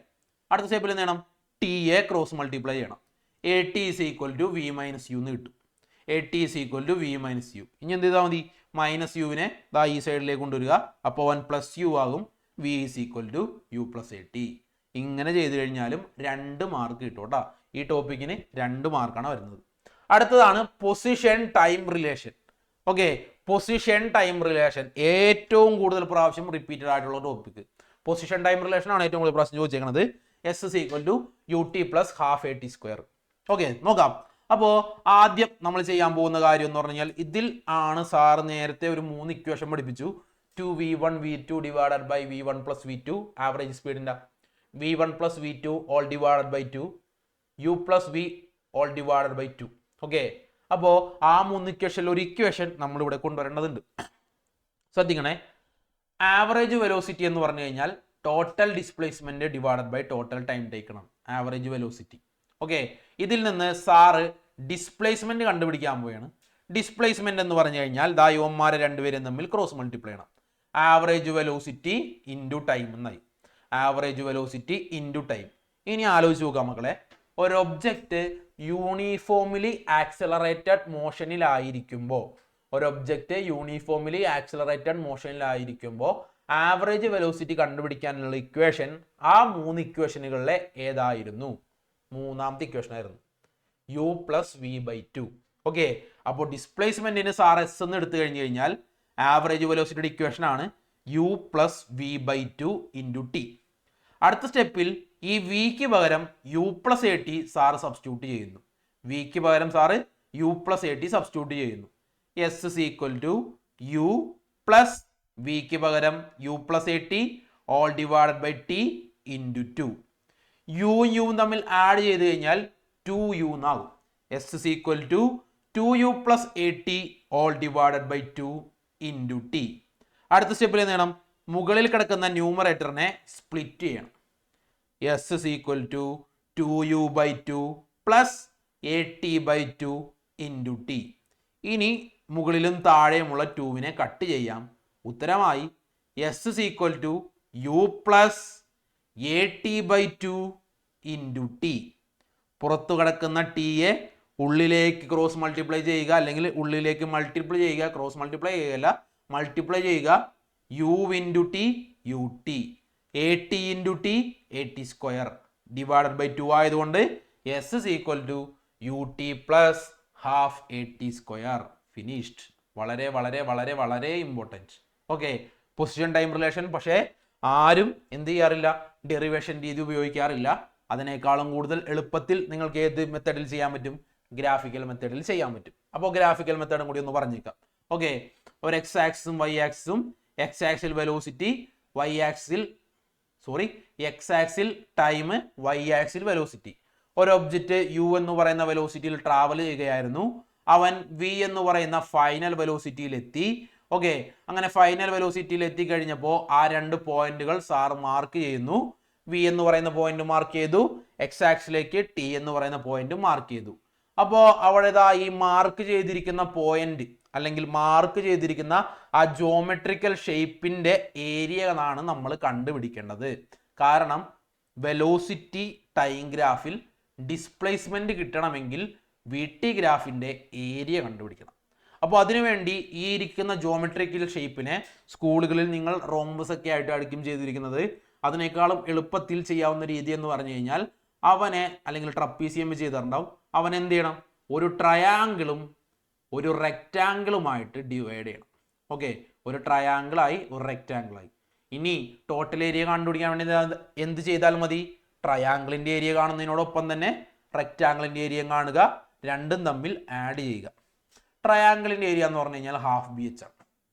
[SPEAKER 1] അടുത്ത സ്റ്റെപ്പിൽ എന്ത് ചെയ്യണം? ടി എ ക്രോസ് മൾട്ടിപ്ലൈ ചെയ്യണം. A t is equal to v minus u എന്ന് കിട്ടും. A t is equal to v minus u. ഇനി എന്ത് ചെയ്താൽ മതി? മൈനസ് യുവിനെ ദാ ഈ സൈഡിലേക്ക് കൊണ്ടുവരിക. അപ്പോൾ 1 പ്ലസ് യു ആകും. V is equal to u plus a t. ഇങ്ങനെ ചെയ്ത് കഴിഞ്ഞാലും 2 മാർക്ക് കിട്ടും കേട്ടോ. ഈ ടോപ്പിക്കിന് 2 മാർക്കാണ് വരുന്നത്. അടുത്തതാണ് position time relation. Okay, position time relation ഏറ്റവും കൂടുതൽ പ്രാവശ്യം റിപ്പീറ്റഡ് ആയിട്ടുള്ള ടോപ്പിക്. പൊസിഷൻ ടൈം റിലേഷൻ ആണ് ഏറ്റവും കൂടുതൽ പ്രാവശ്യം ചോദിച്ചേക്കുന്നത്. S is equal to u t plus half a t square. Okay, നോക്കാം. അപ്പോൾ ആദ്യം നമ്മൾ ചെയ്യാൻ പോകുന്ന കാര്യം എന്ന് പറഞ്ഞു കഴിഞ്ഞാൽ ഇതിൽ ആണ് സാർ നേരത്തെ ഒരു 3 ഇക്വേഷൻ പഠിപ്പിച്ചു. 2v1 v2 divided by v1 plus v2 average സ്പീഡിൻ്റെ v1 plus v2 all divided by 2 u plus v all divided by 2. Okay, അപ്പോൾ ആ 3 ഇക്വേഷനിൽ ഒരു ഇക്വേഷൻ നമ്മളിവിടെ കൊണ്ടുവരേണ്ടതുണ്ട്. ശ്രദ്ധിക്കണേ. ആവറേജ് വെലോസിറ്റി എന്ന് പറഞ്ഞു കഴിഞ്ഞാൽ total displacement divided by total time taken. Average velocity. Okay, ഇതിൽ നിന്ന് സാറ് ഡിസ്പ്ലേസ്മെന്റ് കണ്ടുപിടിക്കാൻ പോവുകയാണ്. ഡിസ്പ്ലേസ്മെന്റ് എന്ന് പറഞ്ഞു കഴിഞ്ഞാൽ ദാ യുവന്മാരെ രണ്ടുപേരും തമ്മിൽ ക്രോസ് മൾട്ടിപ്ലൈ ചെയ്യണം. ആവറേജ് വെലോസിറ്റി ഇൻറ്റു ടൈം എന്നായി. Average velocity into time. ഇനി ആലോചിച്ച് നോക്കാം മക്കളെ. ഒരു ഒബ്ജക്റ്റ് യൂണിഫോംലി ആക്സിലറേറ്റഡ് മോഷനിലായിരിക്കുമ്പോൾ ആവറേജ് വെലോസിറ്റി കണ്ടുപിടിക്കാനുള്ള ഇക്വേഷൻ ആ 3 ഇക്വേഷനുകളിലെ ഏതായിരുന്നു? മൂന്നാമത്തെ ഇക്വേഷൻ ആയിരുന്നു, u plus v by 2. Okay, അപ്പോൾ ഡിസ്പ്ലേസ്മെന്റിന് സാർ എസ് എന്ന് എടുത്തു കഴിഞ്ഞു കഴിഞ്ഞാൽ ആവറേജ് വെലോസിറ്റിയുടെ ഇക്വേഷൻ ആണ് u plus v by 2 into t. അടുത്ത സ്റ്റെപ്പിൽ ഈ വിക്ക് പകരം u plus a T sir substitute ചെയ്യുന്നു. വിക്ക് പകരം sir u plus a t substitute ചെയ്യുന്നു. S is equal to u plus വിക്ക് പകരം u plus a t all divided by t into 2. യുവും തമ്മിൽ ആഡ് ചെയ്ത് കഴിഞ്ഞാൽ 2u എന്നാകും. S is equal to 2u plus a t all divided by 2 into t. അടുത്ത സ്റ്റെപ്പിൽ എന്ത് ചെയ്യണം? മുകളിൽ കിടക്കുന്ന ന്യൂമറേറ്ററിനെ സ്പ്ലിറ്റ് ചെയ്യണം. S is equal to 2u by 2 plus a T by 2 into t. ഇനി മുകളിലും താഴെയുമുള്ള 2വിനെ കട്ട് ചെയ്യാം. ഉത്തരമായി S is equal to U plus AT/2 into T. പുറത്തു കിടക്കുന്ന ടിയെ ഉള്ളിലേക്ക് ക്രോസ് മൾട്ടിപ്ലൈ ചെയ്യുക, അല്ലെങ്കിൽ ഉള്ളിലേക്ക് മൾട്ടിപ്ലൈ ചെയ്യുക, ക്രോസ് മൾട്ടിപ്ലൈ ചെയ്യുകയല്ല, മൾട്ടിപ്ലൈ ചെയ്യുക. U into t u t, a t into t a t square divided by 2 ആയതുകൊണ്ട് s is equal to u t plus half a t square. Finished. വളരെ വളരെ വളരെ വളരെ important. Okay, position time relation പക്ഷേ ആരും എന്ത് ചെയ്യാറില്ല, derivation രീതി ഉപയോഗിക്കാറില്ല. അതിനേക്കാളും കൂടുതൽ എളുപ്പത്തിൽ നിങ്ങൾക്ക് ഏത് മെത്തഡിൽ ചെയ്യാൻ പറ്റും? ഗ്രാഫിക്കൽ മെത്തഡിൽ ചെയ്യാൻ പറ്റും. അപ്പോൾ ഗ്രാഫിക്കൽ മെത്തഡും കൂടി ഒന്ന് പറഞ്ഞേക്കാം. ഓക്കെ, ഒരു എക്സ് ആക്സിസും വൈ ആക്സിസും, എക്സ് ആക്സിൽ വെലോസിറ്റി, വൈ ആക്സിൽ എക്സ് ആക്സിൽ ടൈം, വൈ ആക്സിൽ വെലോസിറ്റി. ഒരു ഒബ്ജക്റ്റ് യു എന്ന് പറയുന്ന വെലോസിറ്റിയിൽ ട്രാവൽ ചെയ്യുകയായിരുന്നു. അവൻ വി എന്ന് പറയുന്ന ഫൈനൽ വെലോസിറ്റിയിൽ എത്തി. ഓക്കെ, അങ്ങനെ ഫൈനൽ വെലോസിറ്റിയിൽ എത്തിക്കഴിഞ്ഞപ്പോൾ ആ 2 പോയിന്റുകൾ സാർ മാർക്ക് ചെയ്യുന്നു. വി എന്ന് പറയുന്ന പോയിന്റ് മാർക്ക് ചെയ്തു, എക്സ് ആക്സിലേക്ക് ടി എന്ന് പറയുന്ന പോയിന്റ് മാർക്ക് ചെയ്തു. അപ്പോൾ അവിടെ ഈ മാർക്ക് ചെയ്തിരിക്കുന്ന പോയിന്റ് അല്ലെങ്കിൽ മാർക്ക് ചെയ്തിരിക്കുന്ന ആ ജോമെട്രിക്കൽ ഷേപ്പിന്റെ ഏരിയകളാണ് നമ്മൾ കണ്ടുപിടിക്കേണ്ടത്. കാരണം വെലോസിറ്റി ടൈം ഗ്രാഫിൽ ഡിസ്പ്ലേസ്മെന്റ് കിട്ടണമെങ്കിൽ വി ടി ഗ്രാഫിന്റെ ഏരിയ കണ്ടുപിടിക്കണം. അപ്പോൾ അതിനുവേണ്ടി ഈ ഇരിക്കുന്ന ജോമെട്രിക്കൽ ഷേപ്പിനെ സ്കൂളുകളിൽ നിങ്ങൾ റോംബസ് ഒക്കെ ആയിട്ട് ആയിരിക്കും ചെയ്തിരിക്കുന്നത്. അതിനേക്കാളും എളുപ്പത്തിൽ ചെയ്യാവുന്ന രീതി എന്ന് പറഞ്ഞു കഴിഞ്ഞാൽ അവനെ, അല്ലെങ്കിൽ ട്രപ്പീസിയം ചെയ്തിട്ടുണ്ടാവും, അവൻ എന്ത് ചെയ്യണം? ഒരു ട്രയാങ്കിളും ഒരു റെക്റ്റാങ്കിളുമായിട്ട് ഡിവൈഡ് ചെയ്യണം. ഓക്കെ, ഒരു ട്രയാങ്കിളായി ഒരു റെക്റ്റാങ്കിളായി. ഇനി ടോട്ടൽ ഏരിയ കണ്ടുപിടിക്കാൻ വേണ്ടി എന്ത് ചെയ്താൽ മതി? ട്രയാങ്കിളിൻ്റെ ഏരിയ കാണുന്നതിനോടൊപ്പം തന്നെ റെക്റ്റാങ്കിളിൻ്റെ ഏരിയ കാണുക, രണ്ടും തമ്മിൽ ആഡ് ചെയ്യുക. ട്രയാങ്കിളിൻ്റെ ഏരിയ എന്ന് പറഞ്ഞു കഴിഞ്ഞാൽ ഹാഫ് ബി എച്ച് ആണ്.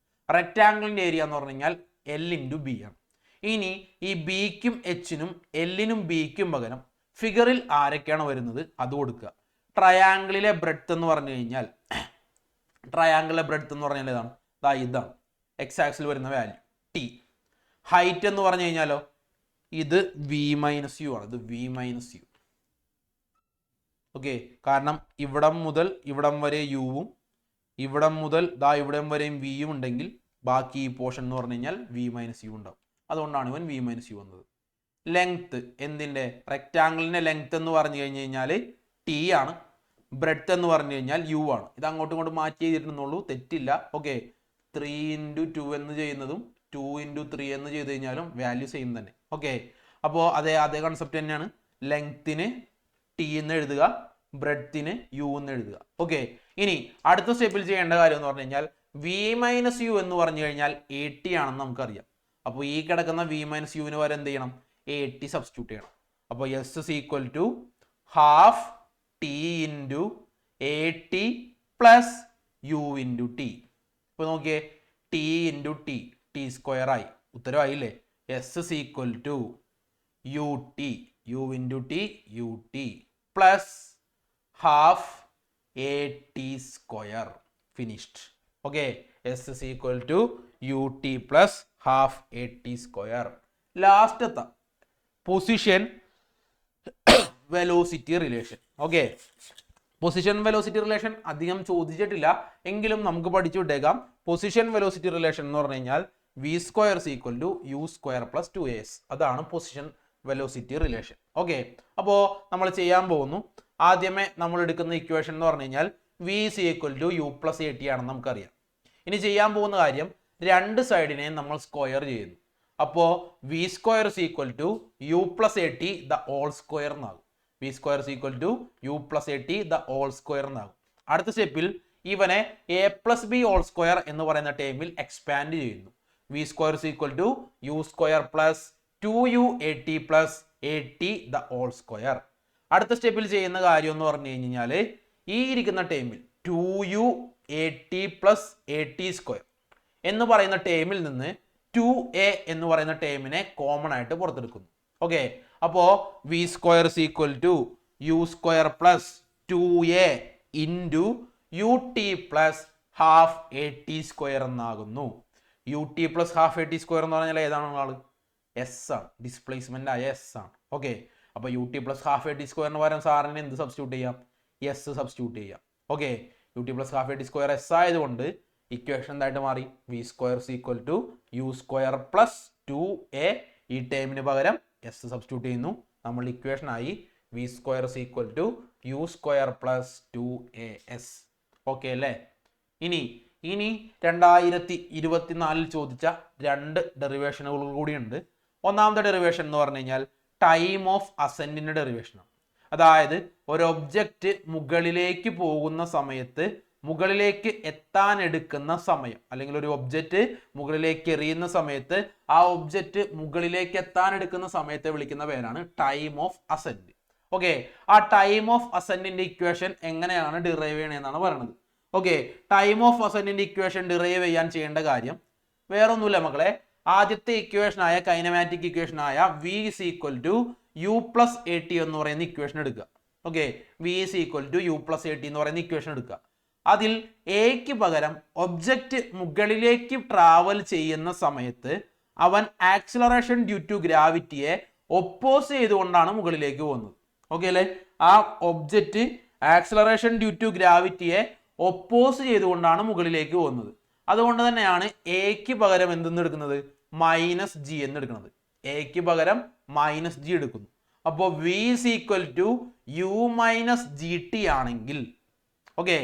[SPEAKER 1] റെക്റ്റാങ്കിളിൻ്റെ ഏരിയ എന്ന് പറഞ്ഞു കഴിഞ്ഞാൽ എൽ ഇൻറ്റു ബി ആണ്. ഇനി ഈ ബിക്കും എച്ചിനും എല്ലിനും ബിക്കും പകരം ഫിഗറിൽ ആരൊക്കെയാണ് വരുന്നത് അത് കൊടുക്കുക. ട്രയാങ്കിളിലെ ബ്രെഡ്ത്ത് എന്ന് പറഞ്ഞു കഴിഞ്ഞാൽ ഇതാണ് എക്സ് ആക്സിൽ വരുന്ന വാല്യൂ ടി. ഹൈറ്റ് എന്ന് പറഞ്ഞു കഴിഞ്ഞാലോ ഇത് വി മൈനസ് യു ആണ്, ഇത് വി മൈനസ് യു. ഓക്കെ, കാരണം ഇവിടം മുതൽ ഇവിടം വരെ യുവും ഇവിടം മുതൽ ഇവിടം വരെയും വിയും ഉണ്ടെങ്കിൽ ബാക്കി ഈ പോർഷൻ എന്ന് പറഞ്ഞു കഴിഞ്ഞാൽ വി മൈനസ് യു ഉണ്ടാവും. അതുകൊണ്ടാണ് ഇവൻ വി മൈനസ് യു വന്നത്. ലെങ്ത്, എന്തിൻ്റെ? റെക്റ്റാങ്കിളിൻ്റെ ലെങ്ത് എന്ന് പറഞ്ഞു കഴിഞ്ഞ് കഴിഞ്ഞാൽ ടി ആണ്. ബ്രെഡ്ത്ത് എന്ന് പറഞ്ഞു കഴിഞ്ഞാൽ യു ആണ്. ഇത് അങ്ങോട്ടും ഇങ്ങോട്ടും മാറ്റി ചെയ്തിട്ടുന്നുള്ളൂ, തെറ്റില്ല. ഓക്കെ, 3 ഇൻറ്റു 2 എന്ന് ചെയ്യുന്നതും 2 ഇൻറ്റു 3 എന്ന് ചെയ്ത് കഴിഞ്ഞാലും വാല്യൂ സെയിം തന്നെ. ഓക്കെ, അപ്പോൾ അതേ കൺസെപ്റ്റ് തന്നെയാണ്. ലെങ്ത്തിന് ടി എന്ന് എഴുതുക, ബ്രെഡ്ത്തിന് യു എന്ന് എഴുതുക. ഓക്കെ, ഇനി അടുത്ത സ്റ്റെപ്പിൽ ചെയ്യേണ്ട കാര്യം എന്ന് പറഞ്ഞു കഴിഞ്ഞാൽ വി മൈനസ് യു എന്ന് പറഞ്ഞു കഴിഞ്ഞാൽ എ ടി ആണെന്ന് നമുക്കറിയാം. അപ്പോൾ ഈ കിടക്കുന്ന വി മൈനസ് യുവിന് വരെ എന്ത് ചെയ്യണം? എ ടി സബ്സ്റ്റിറ്റ്യൂട്ട് ചെയ്യണം. അപ്പോൾ s is equal to half t into a t plus u into t. ഇപ്പോൾ നോക്കിയേ, t into t, t square ആയി. ഉത്തരവായില്ലേ? S is equal to u t, u into t u t plus half a t square. Finished. Okay, s is equal to u t plus half a t square. ലാസ്റ്റത്തെ position velocity relation. Okay, position velocity relation അധികം ചോദിച്ചിട്ടില്ല, എങ്കിലും നമുക്ക് പഠിച്ചു വിട്ടേക്കാം. Position velocity relation എന്ന് പറഞ്ഞു കഴിഞ്ഞാൽ v square is equal to u square plus 2as. അതാണ് പൊസിഷൻ വെലോസിറ്റി റിലേഷൻ. ഓക്കെ, അപ്പോൾ നമ്മൾ ചെയ്യാൻ പോകുന്നു. ആദ്യമേ നമ്മൾ എടുക്കുന്ന ഇക്വേഷൻ എന്ന് പറഞ്ഞു കഴിഞ്ഞാൽ v is equal to u plus a t ആണെന്ന് നമുക്കറിയാം. ഇനി ചെയ്യാൻ പോകുന്ന കാര്യം, രണ്ട് സൈഡിനെയും നമ്മൾ സ്ക്വയർ ചെയ്യുന്നു. അപ്പോൾ v square is equal to u plus a t the whole square എന്നാകും. V square is equal to u plus a t the whole square എന്നാകും. അടുത്ത സ്റ്റെപ്പിൽ ഇവനെ a plus b whole square എന്ന് പറയുന്ന ടേമിൽ എക്സ്പാൻഡ് ചെയ്യുന്നു. V square is equal to u square plus 2u a t plus a t the whole square. അടുത്ത സ്റ്റെപ്പിൽ ചെയ്യുന്ന കാര്യം എന്ന് പറഞ്ഞു കഴിഞ്ഞാൽ ഈ ഇരിക്കുന്ന ടേമിൽ 2u a t plus a t square എന്ന് പറയുന്ന ടേമിൽ നിന്ന് 2a എന്ന് പറയുന്ന ടേമിനെ കോമൺ ആയിട്ട് പുറത്തെടുക്കുന്നു. ഓക്കെ, അപ്പോൾ v square is equal to u square plus 2a into u t plus half a t square എന്നാകുന്നു. U t plus half a t square എന്ന് പറഞ്ഞാൽ ഏതാണ് ആള്? എസ് ആണ്, ഡിസ്പ്ലേസ്മെന്റ് ആയ എസ് ആണ്. ഓക്കെ, അപ്പോൾ u t plus half a t സ്ക്വയറിന് പകരം സാറിന് എന്ത് സബ്സ്റ്റിറ്റ്യൂട്ട് ചെയ്യാം? എസ് സബ്സ്റ്റിറ്റ്യൂട്ട് ചെയ്യാം. Okay, ut plus half a t square s ആയതുകൊണ്ട് ഇക്വേഷൻ എന്തായിട്ട് മാറി v square is equal to u square plus 2a. ഈ ടേമിന് പകരം s സബ്സ്റ്റിറ്റ്യൂട്ട് ചെയ്യുന്നു. നമ്മൾ ഇക്വേഷൻ ആയി v square is equal to u square plus 2as. Okay അല്ലേ? ഇനി 2024 ചോദിച്ച 2 ഡെറിവേഷനുകൾ കൂടിയുണ്ട്. ഒന്നാമത്തെ ഡെറിവേഷൻ എന്ന് പറഞ്ഞു കഴിഞ്ഞാൽ ടൈം ഓഫ് അസെൻഡിന്റെ ഡെറിവേഷനാണ്. അതായത് ഒരു ഒബ്ജക്റ്റ് മുകളിലേക്ക് പോകുന്ന സമയത്ത് മുകളിലേക്ക് എത്താൻ എടുക്കുന്ന സമയം, അല്ലെങ്കിൽ ഒരു ഒബ്ജക്റ്റ് മുകളിലേക്ക് എറിയുന്ന സമയത്ത് ആ ഒബ്ജക്റ്റ് മുകളിലേക്ക് എത്താൻ എടുക്കുന്ന സമയത്തെ വിളിക്കുന്ന പേരാണ് ടൈം ഓഫ് അസെൻഡ്. ഓക്കെ, ആ ടൈം ഓഫ് അസെൻഡിന്റെ ഇക്വേഷൻ എങ്ങനെയാണ് ഡിറൈവ് ചെയ്യണമെന്നാണ് പറയുന്നത്. ഓക്കെ, ടൈം ഓഫ് അസെൻഡിന്റെ ഇക്വേഷൻ ഡിറൈവ് ചെയ്യാൻ ചെയ്യേണ്ട കാര്യം വേറൊന്നുമില്ല മക്കളെ. ആദ്യത്തെ ഇക്വേഷനായ കൈനമാറ്റിക് ഇക്വേഷനായ v is equal to u plus at എന്ന് പറയുന്ന ഇക്വേഷൻ എടുക്കുക. Okay, v is equal to u plus at എന്ന് പറയുന്ന ഇക്വേഷൻ എടുക്കുക. അതിൽ എക്ക് പകരം ഒബ്ജക്റ്റ് മുകളിലേക്ക് ട്രാവൽ ചെയ്യുന്ന സമയത്ത് അവൻ ആക്സിലറേഷൻ ഡ്യൂ ടു ഗ്രാവിറ്റിയെ ഒപ്പോസ് ചെയ്തുകൊണ്ടാണ് മുകളിലേക്ക് പോകുന്നത്. ഓക്കെ അല്ലേ? ആ ഒബ്ജക്റ്റ് ആക്സിലറേഷൻ ഡ്യൂ ടു ഗ്രാവിറ്റിയെ ഒപ്പോസ് ചെയ്തുകൊണ്ടാണ് മുകളിലേക്ക് പോകുന്നത്. അതുകൊണ്ട് തന്നെയാണ് എക്ക് പകരം എന്തെന്ന് എടുക്കുന്നത്? മൈനസ് ജി എന്ന് എടുക്കുന്നത്. എക്ക് പകരം മൈനസ് ജി എടുക്കുന്നു. അപ്പോൾ v is equal to u minus gt ആണെങ്കിൽ ഓക്കെ,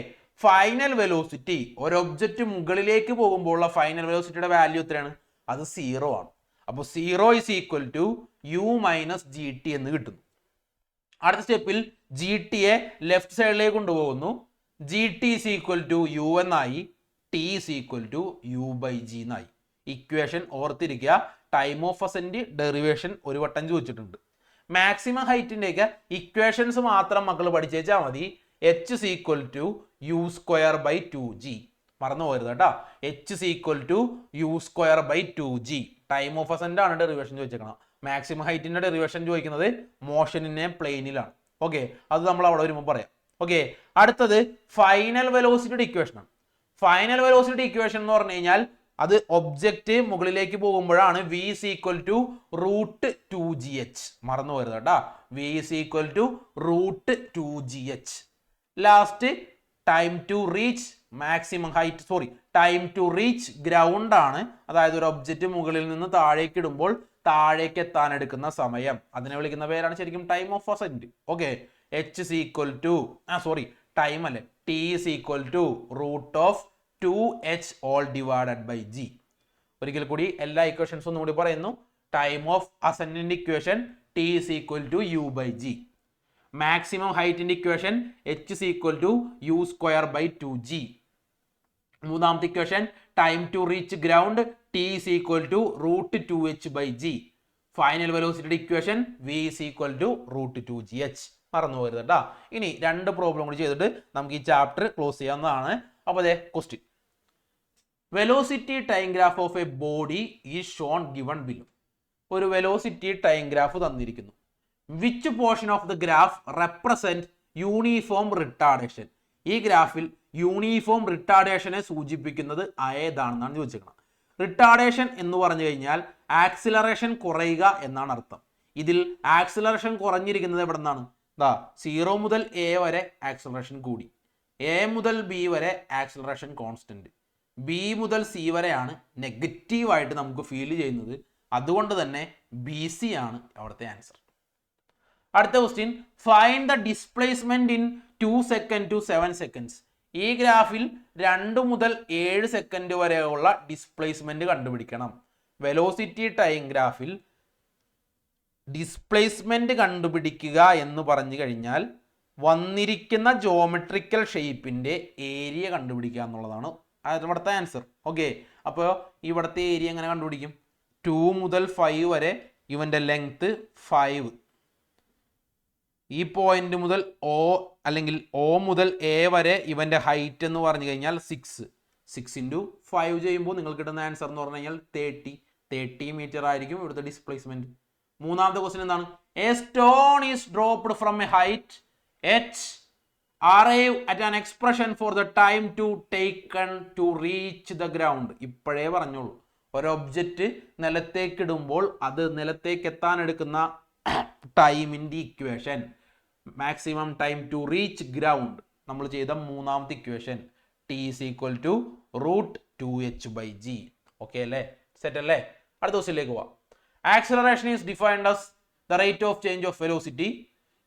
[SPEAKER 1] ഫൈനൽ വെലോസിറ്റി ഒരു ഒബ്ജക്റ്റ് മുകളിലേക്ക് പോകുമ്പോൾ ഉള്ള ഫൈനൽ വെലോസിറ്റിയുടെ വാല്യൂ എത്രയാണ്? അത് 0 ആണ്. അപ്പോൾ 0 is equal to u minus gt എന്ന് കിട്ടുന്നു. അടുത്ത സ്റ്റെപ്പിൽ ജി ടിയെ ലെഫ്റ്റ് സൈഡിലേക്ക് കൊണ്ടുപോകുന്നു. G T is equal to u എന്നായി, T is equal to u by g എന്നായി. ഇക്വേഷൻ ഓർത്തിരിക്കുക. ടൈം ഓഫ് അസെൻഡ് ഡെറിവേഷൻ ഒരു വട്ടം ചോദിച്ചിട്ടുണ്ട്. മാക്സിമം ഹൈറ്റിൻ്റെയൊക്കെ ഇക്വേഷൻസ് മാത്രം മക്കൾ പഠിച്ചേച്ചാൽ മതി. h is equal to u square by 2g. മറന്നു പോകരുത് കേട്ടോ. h is equal to u square by 2g. Time of ascend ആണ് ഡെറിവേഷൻ ചോദിച്ചേക്കണം. മാക്സിമം ഹൈറ്റിന്റെ ഡെറിവേഷൻ ചോദിക്കുന്നത് മോഷനിനെ പ്ലെയിനിലാണ്. ഓക്കെ, അത് നമ്മൾ അവിടെ വരുമ്പോൾ പറയാം. ഓക്കെ, അടുത്തത് ഫൈനൽ വെലോസിറ്റിയുടെ ഇക്വേഷൻ ആണ്. ഫൈനൽ വെലോസിറ്റി ഇക്വേഷൻ എന്ന് പറഞ്ഞു കഴിഞ്ഞാൽ അത് ഒബ്ജക്റ്റ് മുകളിലേക്ക് പോകുമ്പോഴാണ് v is equal to root 2gh. മറന്നു പോകരുത് കേട്ടോ. v is equal to root 2gh. Last time to reach maximum height time to reach ground ആണ്. അതായത് ഒരു ഒബ്ജക്റ്റ് മുകളിൽ നിന്ന് താഴേക്ക് ഇടുമ്പോൾ താഴേക്ക് എത്താൻ എടുക്കുന്ന സമയം, അതിനെ വിളിക്കുന്ന പേരാണ് ശരിക്കും time of ascend. Okay, h is equal to time അല്ലേ, t is equal to root of 2h all divided by g. ഒരിക്കൽ കൂടി എല്ലാ ഇക്വേഷൻസും ഒന്നുകൂടി പറയുന്നു. ടൈം ഓഫ് അസെൻഡിന്റെ equation t is equal to u by g. Maximum ഹൈറ്റിന്റെ equation h is equal to u square by 2g. മൂന്നാമത്തെ equation time to reach ground t is equal to root 2h by g. Final വെലോസിറ്റിയുടെ equation v is equal to root 2gh. മറന്നു പോകരുത് കേട്ടോ. ഇനി 2 problem കൂടി ചെയ്തിട്ട് നമുക്ക് ഈ ചാപ്റ്റർ ക്ലോസ് ചെയ്യാവുന്നതാണ്. അപ്പോൾ അതെ question, velocity time graph of a body is shown given below. ഒരു വെലോസിറ്റി ടൈം ഗ്രാഫ് തന്നിരിക്കുന്നു. Which portion of the graph represent uniform retardation. ഈ ഗ്രാഫിൽ യൂണിഫോം റിട്ടാർഡേഷനെ സൂചിപ്പിക്കുന്നത് ഏതാണെന്നാണ് ചോദിച്ചിരിക്കുന്നത്. റിട്ടാർഡേഷൻ എന്ന് പറഞ്ഞു കഴിഞ്ഞാൽ ആക്സിലറേഷൻ കുറയുക എന്നാണ് അർത്ഥം. ഇതിൽ ആക്സിലറേഷൻ കുറഞ്ഞിരിക്കുന്നത് എവിടെ നിന്നാണ്? 0 മുതൽ a വരെ ആക്സിലറേഷൻ കൂടി, a മുതൽ b വരെ ആക്സിലറേഷൻ കോൺസ്റ്റന്റ്, b മുതൽ c വരെയാണ് നെഗറ്റീവായിട്ട് നമുക്ക് ഫീൽ ചെയ്യുന്നത്. അതുകൊണ്ട് തന്നെ BC ആണ് അവിടുത്തെ ആൻസർ. അടുത്ത question, find the displacement in 2 second to 7 seconds. ഈ ഗ്രാഫിൽ 2 മുതൽ 7 സെക്കൻഡ് വരെയുള്ള ഡിസ്പ്ലേസ്മെന്റ് കണ്ടുപിടിക്കണം. വെലോസിറ്റി ടൈം ഗ്രാഫിൽ ഡിസ്പ്ലേസ്മെന്റ് കണ്ടുപിടിക്കുക എന്ന് പറഞ്ഞു കഴിഞ്ഞാൽ വന്നിരിക്കുന്ന ജോമെട്രിക്കൽ ഷേപ്പിന്റെ ഏരിയ കണ്ടുപിടിക്കുക എന്നുള്ളതാണ് ഇവിടുത്തെ ആൻസർ. ഓക്കെ, അപ്പോൾ ഇവിടുത്തെ ഏരിയ എങ്ങനെ കണ്ടുപിടിക്കും? 2 മുതൽ 5 വരെ ഇവന്റെ ലെങ്ത് 5, ഈ പോയിന്റ് മുതൽ O അല്ലെങ്കിൽ O മുതൽ A വരെ ഇവന്റെ ഹൈറ്റ് എന്ന് പറഞ്ഞു കഴിഞ്ഞാൽ 6 into 5 ചെയ്യുമ്പോൾ നിങ്ങൾക്ക് കിട്ടുന്ന ആൻസർ എന്ന് പറഞ്ഞു കഴിഞ്ഞാൽ 30 മീറ്റർ ആയിരിക്കും ഇവിടുത്തെ ഡിസ്പ്ലേസ്മെന്റ്. മൂന്നാമത്തെ ക്വസ്റ്റ്യൻ എന്താണ്? A stone is dropped from A height h, arrive at an expression for the time to taken to reach the ground. ഇപ്പോഴേ പറഞ്ഞോളൂ, ഒരു ഒബ്ജക്റ്റ് നിലത്തേക്ക് ഇടുമ്പോൾ അത് നിലത്തേക്ക് എത്താൻ എടുക്കുന്ന ടൈമിന്റെ equation maximum time to reach ground നമ്മൾ ചെയ്ത മൂന്നാമത്തെ equation t is equal to √2h/g. Okay അല്ലേ, സെറ്റ് അല്ലേ? അടുത്ത ക്വസ്റ്റ്യനിലേക്ക് പോവാം. Acceleration is defined as the rate of change of velocity.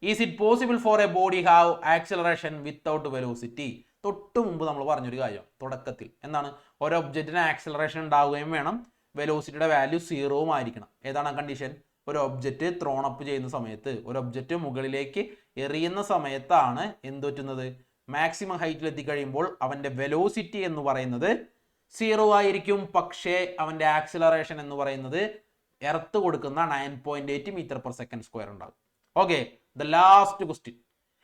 [SPEAKER 1] Is it possible for a body have acceleration without velocity? തൊട്ട് മുമ്പ് നമ്മൾ പറഞ്ഞൊരു കാര്യം തുടക്കത്തിൽ എന്താണ്, ഒരു ഒബ്ജക്റ്റിന് ആക്സിലറേഷൻ ഉണ്ടാവുകയും വേണം, വെലോസിറ്റിയുടെ വാല്യൂ 0 ആയിരിക്കണം. ഏതാണ് ആ കണ്ടീഷൻ? ഒരു ഒബ്ജക്റ്റ് ത്രോണപ്പ് ചെയ്യുന്ന സമയത്ത്, ഒരു ഒബ്ജക്റ്റ് മുകളിലേക്ക് എറിയുന്ന സമയത്താണ് എന്ത് പറ്റുന്നത്, മാക്സിമം ഹൈറ്റിൽ എത്തിക്കഴിയുമ്പോൾ അവൻ്റെ വെലോസിറ്റി എന്ന് പറയുന്നത് 0 ആയിരിക്കും. പക്ഷേ അവൻ്റെ ആക്സിലറേഷൻ എന്ന് പറയുന്നത് എർത്ത് കൊടുക്കുന്ന 9.8 m/s² ഉണ്ടാകും. Okay, the last question.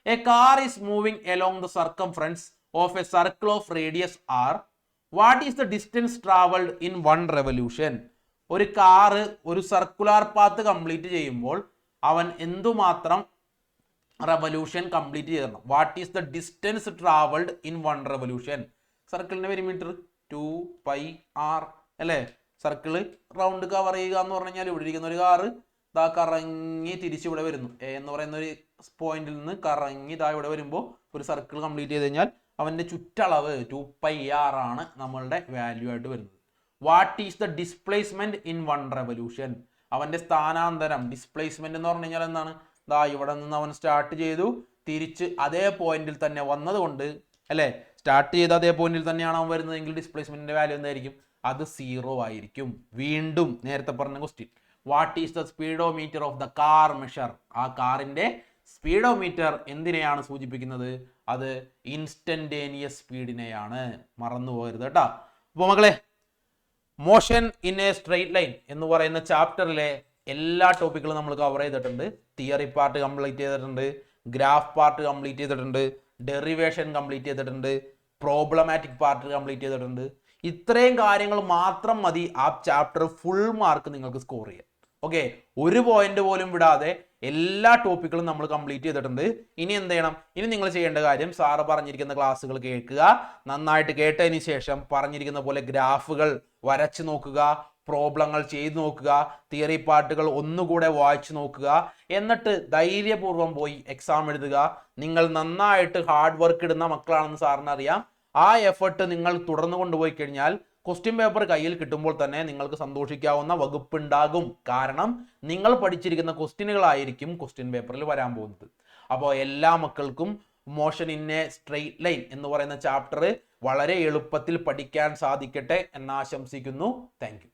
[SPEAKER 1] A car is moving along the circumference of A circle of radius r. What is the distance travelled in 1 revolution? ഒരു കാറ് ഒരു സർക്കുലാർ പാത്ത് കംപ്ലീറ്റ് ചെയ്യുമ്പോൾ അവൻ എന്തുമാത്രം revolution complete ചെയ്യണം? What is the distance travelled in 1 revolution? സർക്കിളിന്റെ perimeter 2πr അല്ലേ? Circle round cover ചെയ്യുക എന്ന് പറഞ്ഞു കഴിഞ്ഞാൽ ഇവിടെ ഇരിക്കുന്ന ഒരു കാറ് ഇതാ കറങ്ങി തിരിച്ച് ഇവിടെ വരുന്നു. എ എന്ന് പറയുന്ന ഒരു പോയിന്റിൽ നിന്ന് കറങ്ങി ഇതാ ഇവിടെ വരുമ്പോൾ ഒരു സർക്കിൾ കംപ്ലീറ്റ് ചെയ്ത് കഴിഞ്ഞാൽ അവൻ്റെ ചുറ്റളവ് 2πr ആണ് നമ്മളുടെ വാല്യൂ ആയിട്ട് വരുന്നത്. What is the displacement in 1 revolution? അവൻ്റെ സ്ഥാനാന്തരം, ഡിസ്പ്ലേസ്മെന്റ് എന്ന് പറഞ്ഞു കഴിഞ്ഞാൽ എന്താണ്, ദാ ഇവിടെ നിന്ന് അവൻ സ്റ്റാർട്ട് ചെയ്തു തിരിച്ച് അതേ പോയിന്റിൽ തന്നെ വന്നത് കൊണ്ട് അല്ലേ, സ്റ്റാർട്ട് ചെയ്ത് അതേ പോയിന്റിൽ തന്നെയാണ് അവൻ വരുന്നതെങ്കിൽ ഡിസ്പ്ലേസ്മെന്റിന്റെ വാല്യൂ എന്തായിരിക്കും? അത് 0 ആയിരിക്കും. വീണ്ടും നേരത്തെ പറഞ്ഞ question, what is the speedometer of the car measure? ആ കാറിന്റെ സ്പീഡോമീറ്റർ എന്തിനെയാണ് സൂചിപ്പിക്കുന്നത്? അത് ഇൻസ്റ്റന്റേനിയസ് സ്പീഡിനെയാണ്. മറന്നു പോകരുത് കേട്ടോ. അപ്പോൾ മക്കളെ, motion in a straight line എന്ന് പറയുന്ന ചാപ്റ്ററിലെ എല്ലാ ടോപ്പിക്കുകളും നമ്മൾ കവർ ചെയ്തിട്ടുണ്ട്. തിയറി പാർട്ട് കംപ്ലീറ്റ് ചെയ്തിട്ടുണ്ട്, ഗ്രാഫ് പാർട്ട് കംപ്ലീറ്റ് ചെയ്തിട്ടുണ്ട്, ഡെറിവേഷൻ കംപ്ലീറ്റ് ചെയ്തിട്ടുണ്ട്, പ്രോബ്ലമാറ്റിക് പാർട്ട് കംപ്ലീറ്റ് ചെയ്തിട്ടുണ്ട്. ഇത്രയും കാര്യങ്ങൾ മാത്രം മതി ആ ചാപ്റ്റർ ഫുൾ മാർക്ക് നിങ്ങൾക്ക് സ്കോർ ചെയ്യാൻ. ഓക്കെ, ഒരു പോയിന്റ് പോലും വിടാതെ എല്ലാ ടോപ്പിക്കുകളും നമ്മൾ കംപ്ലീറ്റ് ചെയ്തിട്ടുണ്ട്. ഇനി എന്ത് ചെയ്യണം? ഇനി നിങ്ങൾ ചെയ്യേണ്ട കാര്യം, സാറ് പറഞ്ഞിരിക്കുന്ന ക്ലാസ്സുകൾ കേൾക്കുക, നന്നായിട്ട് കേട്ടതിന് ശേഷം പറഞ്ഞിരിക്കുന്ന പോലെ ഗ്രാഫുകൾ വരച്ച് നോക്കുക, പ്രോബ്ലങ്ങൾ ചെയ്തു നോക്കുക, തിയറി പാർട്ടുകൾ ഒന്നുകൂടെ വായിച്ചു നോക്കുക, എന്നിട്ട് ധൈര്യപൂർവ്വം പോയി എക്സാം എഴുതുക. നിങ്ങൾ നന്നായിട്ട് ഹാർഡ് വർക്ക് ഇടുന്ന മക്കളാണെന്ന് സാറിന് അറിയാം. ആ എഫർട്ട് നിങ്ങൾ തുടർന്ന് കൊണ്ടുപോയി കഴിഞ്ഞാൽ ക്വസ്റ്റ്യൻ പേപ്പർ കയ്യിൽ കിട്ടുമ്പോൾ തന്നെ നിങ്ങൾക്ക് സന്തോഷിക്കാവുന്ന വകുപ്പുണ്ടാകും. കാരണം നിങ്ങൾ പഠിച്ചിരിക്കുന്ന ക്വസ്റ്റ്യനുകളായിരിക്കും ക്വസ്റ്റ്യൻ പേപ്പറിൽ വരാൻ പോകുന്നത്. അപ്പോൾ എല്ലാ മക്കൾക്കും motion in a straight line എന്ന് പറയുന്ന ചാപ്റ്റർ വളരെ എളുപ്പത്തിൽ പഠിക്കാൻ സാധിക്കട്ടെ എന്ന് ആശംസിക്കുന്നു. Thank you.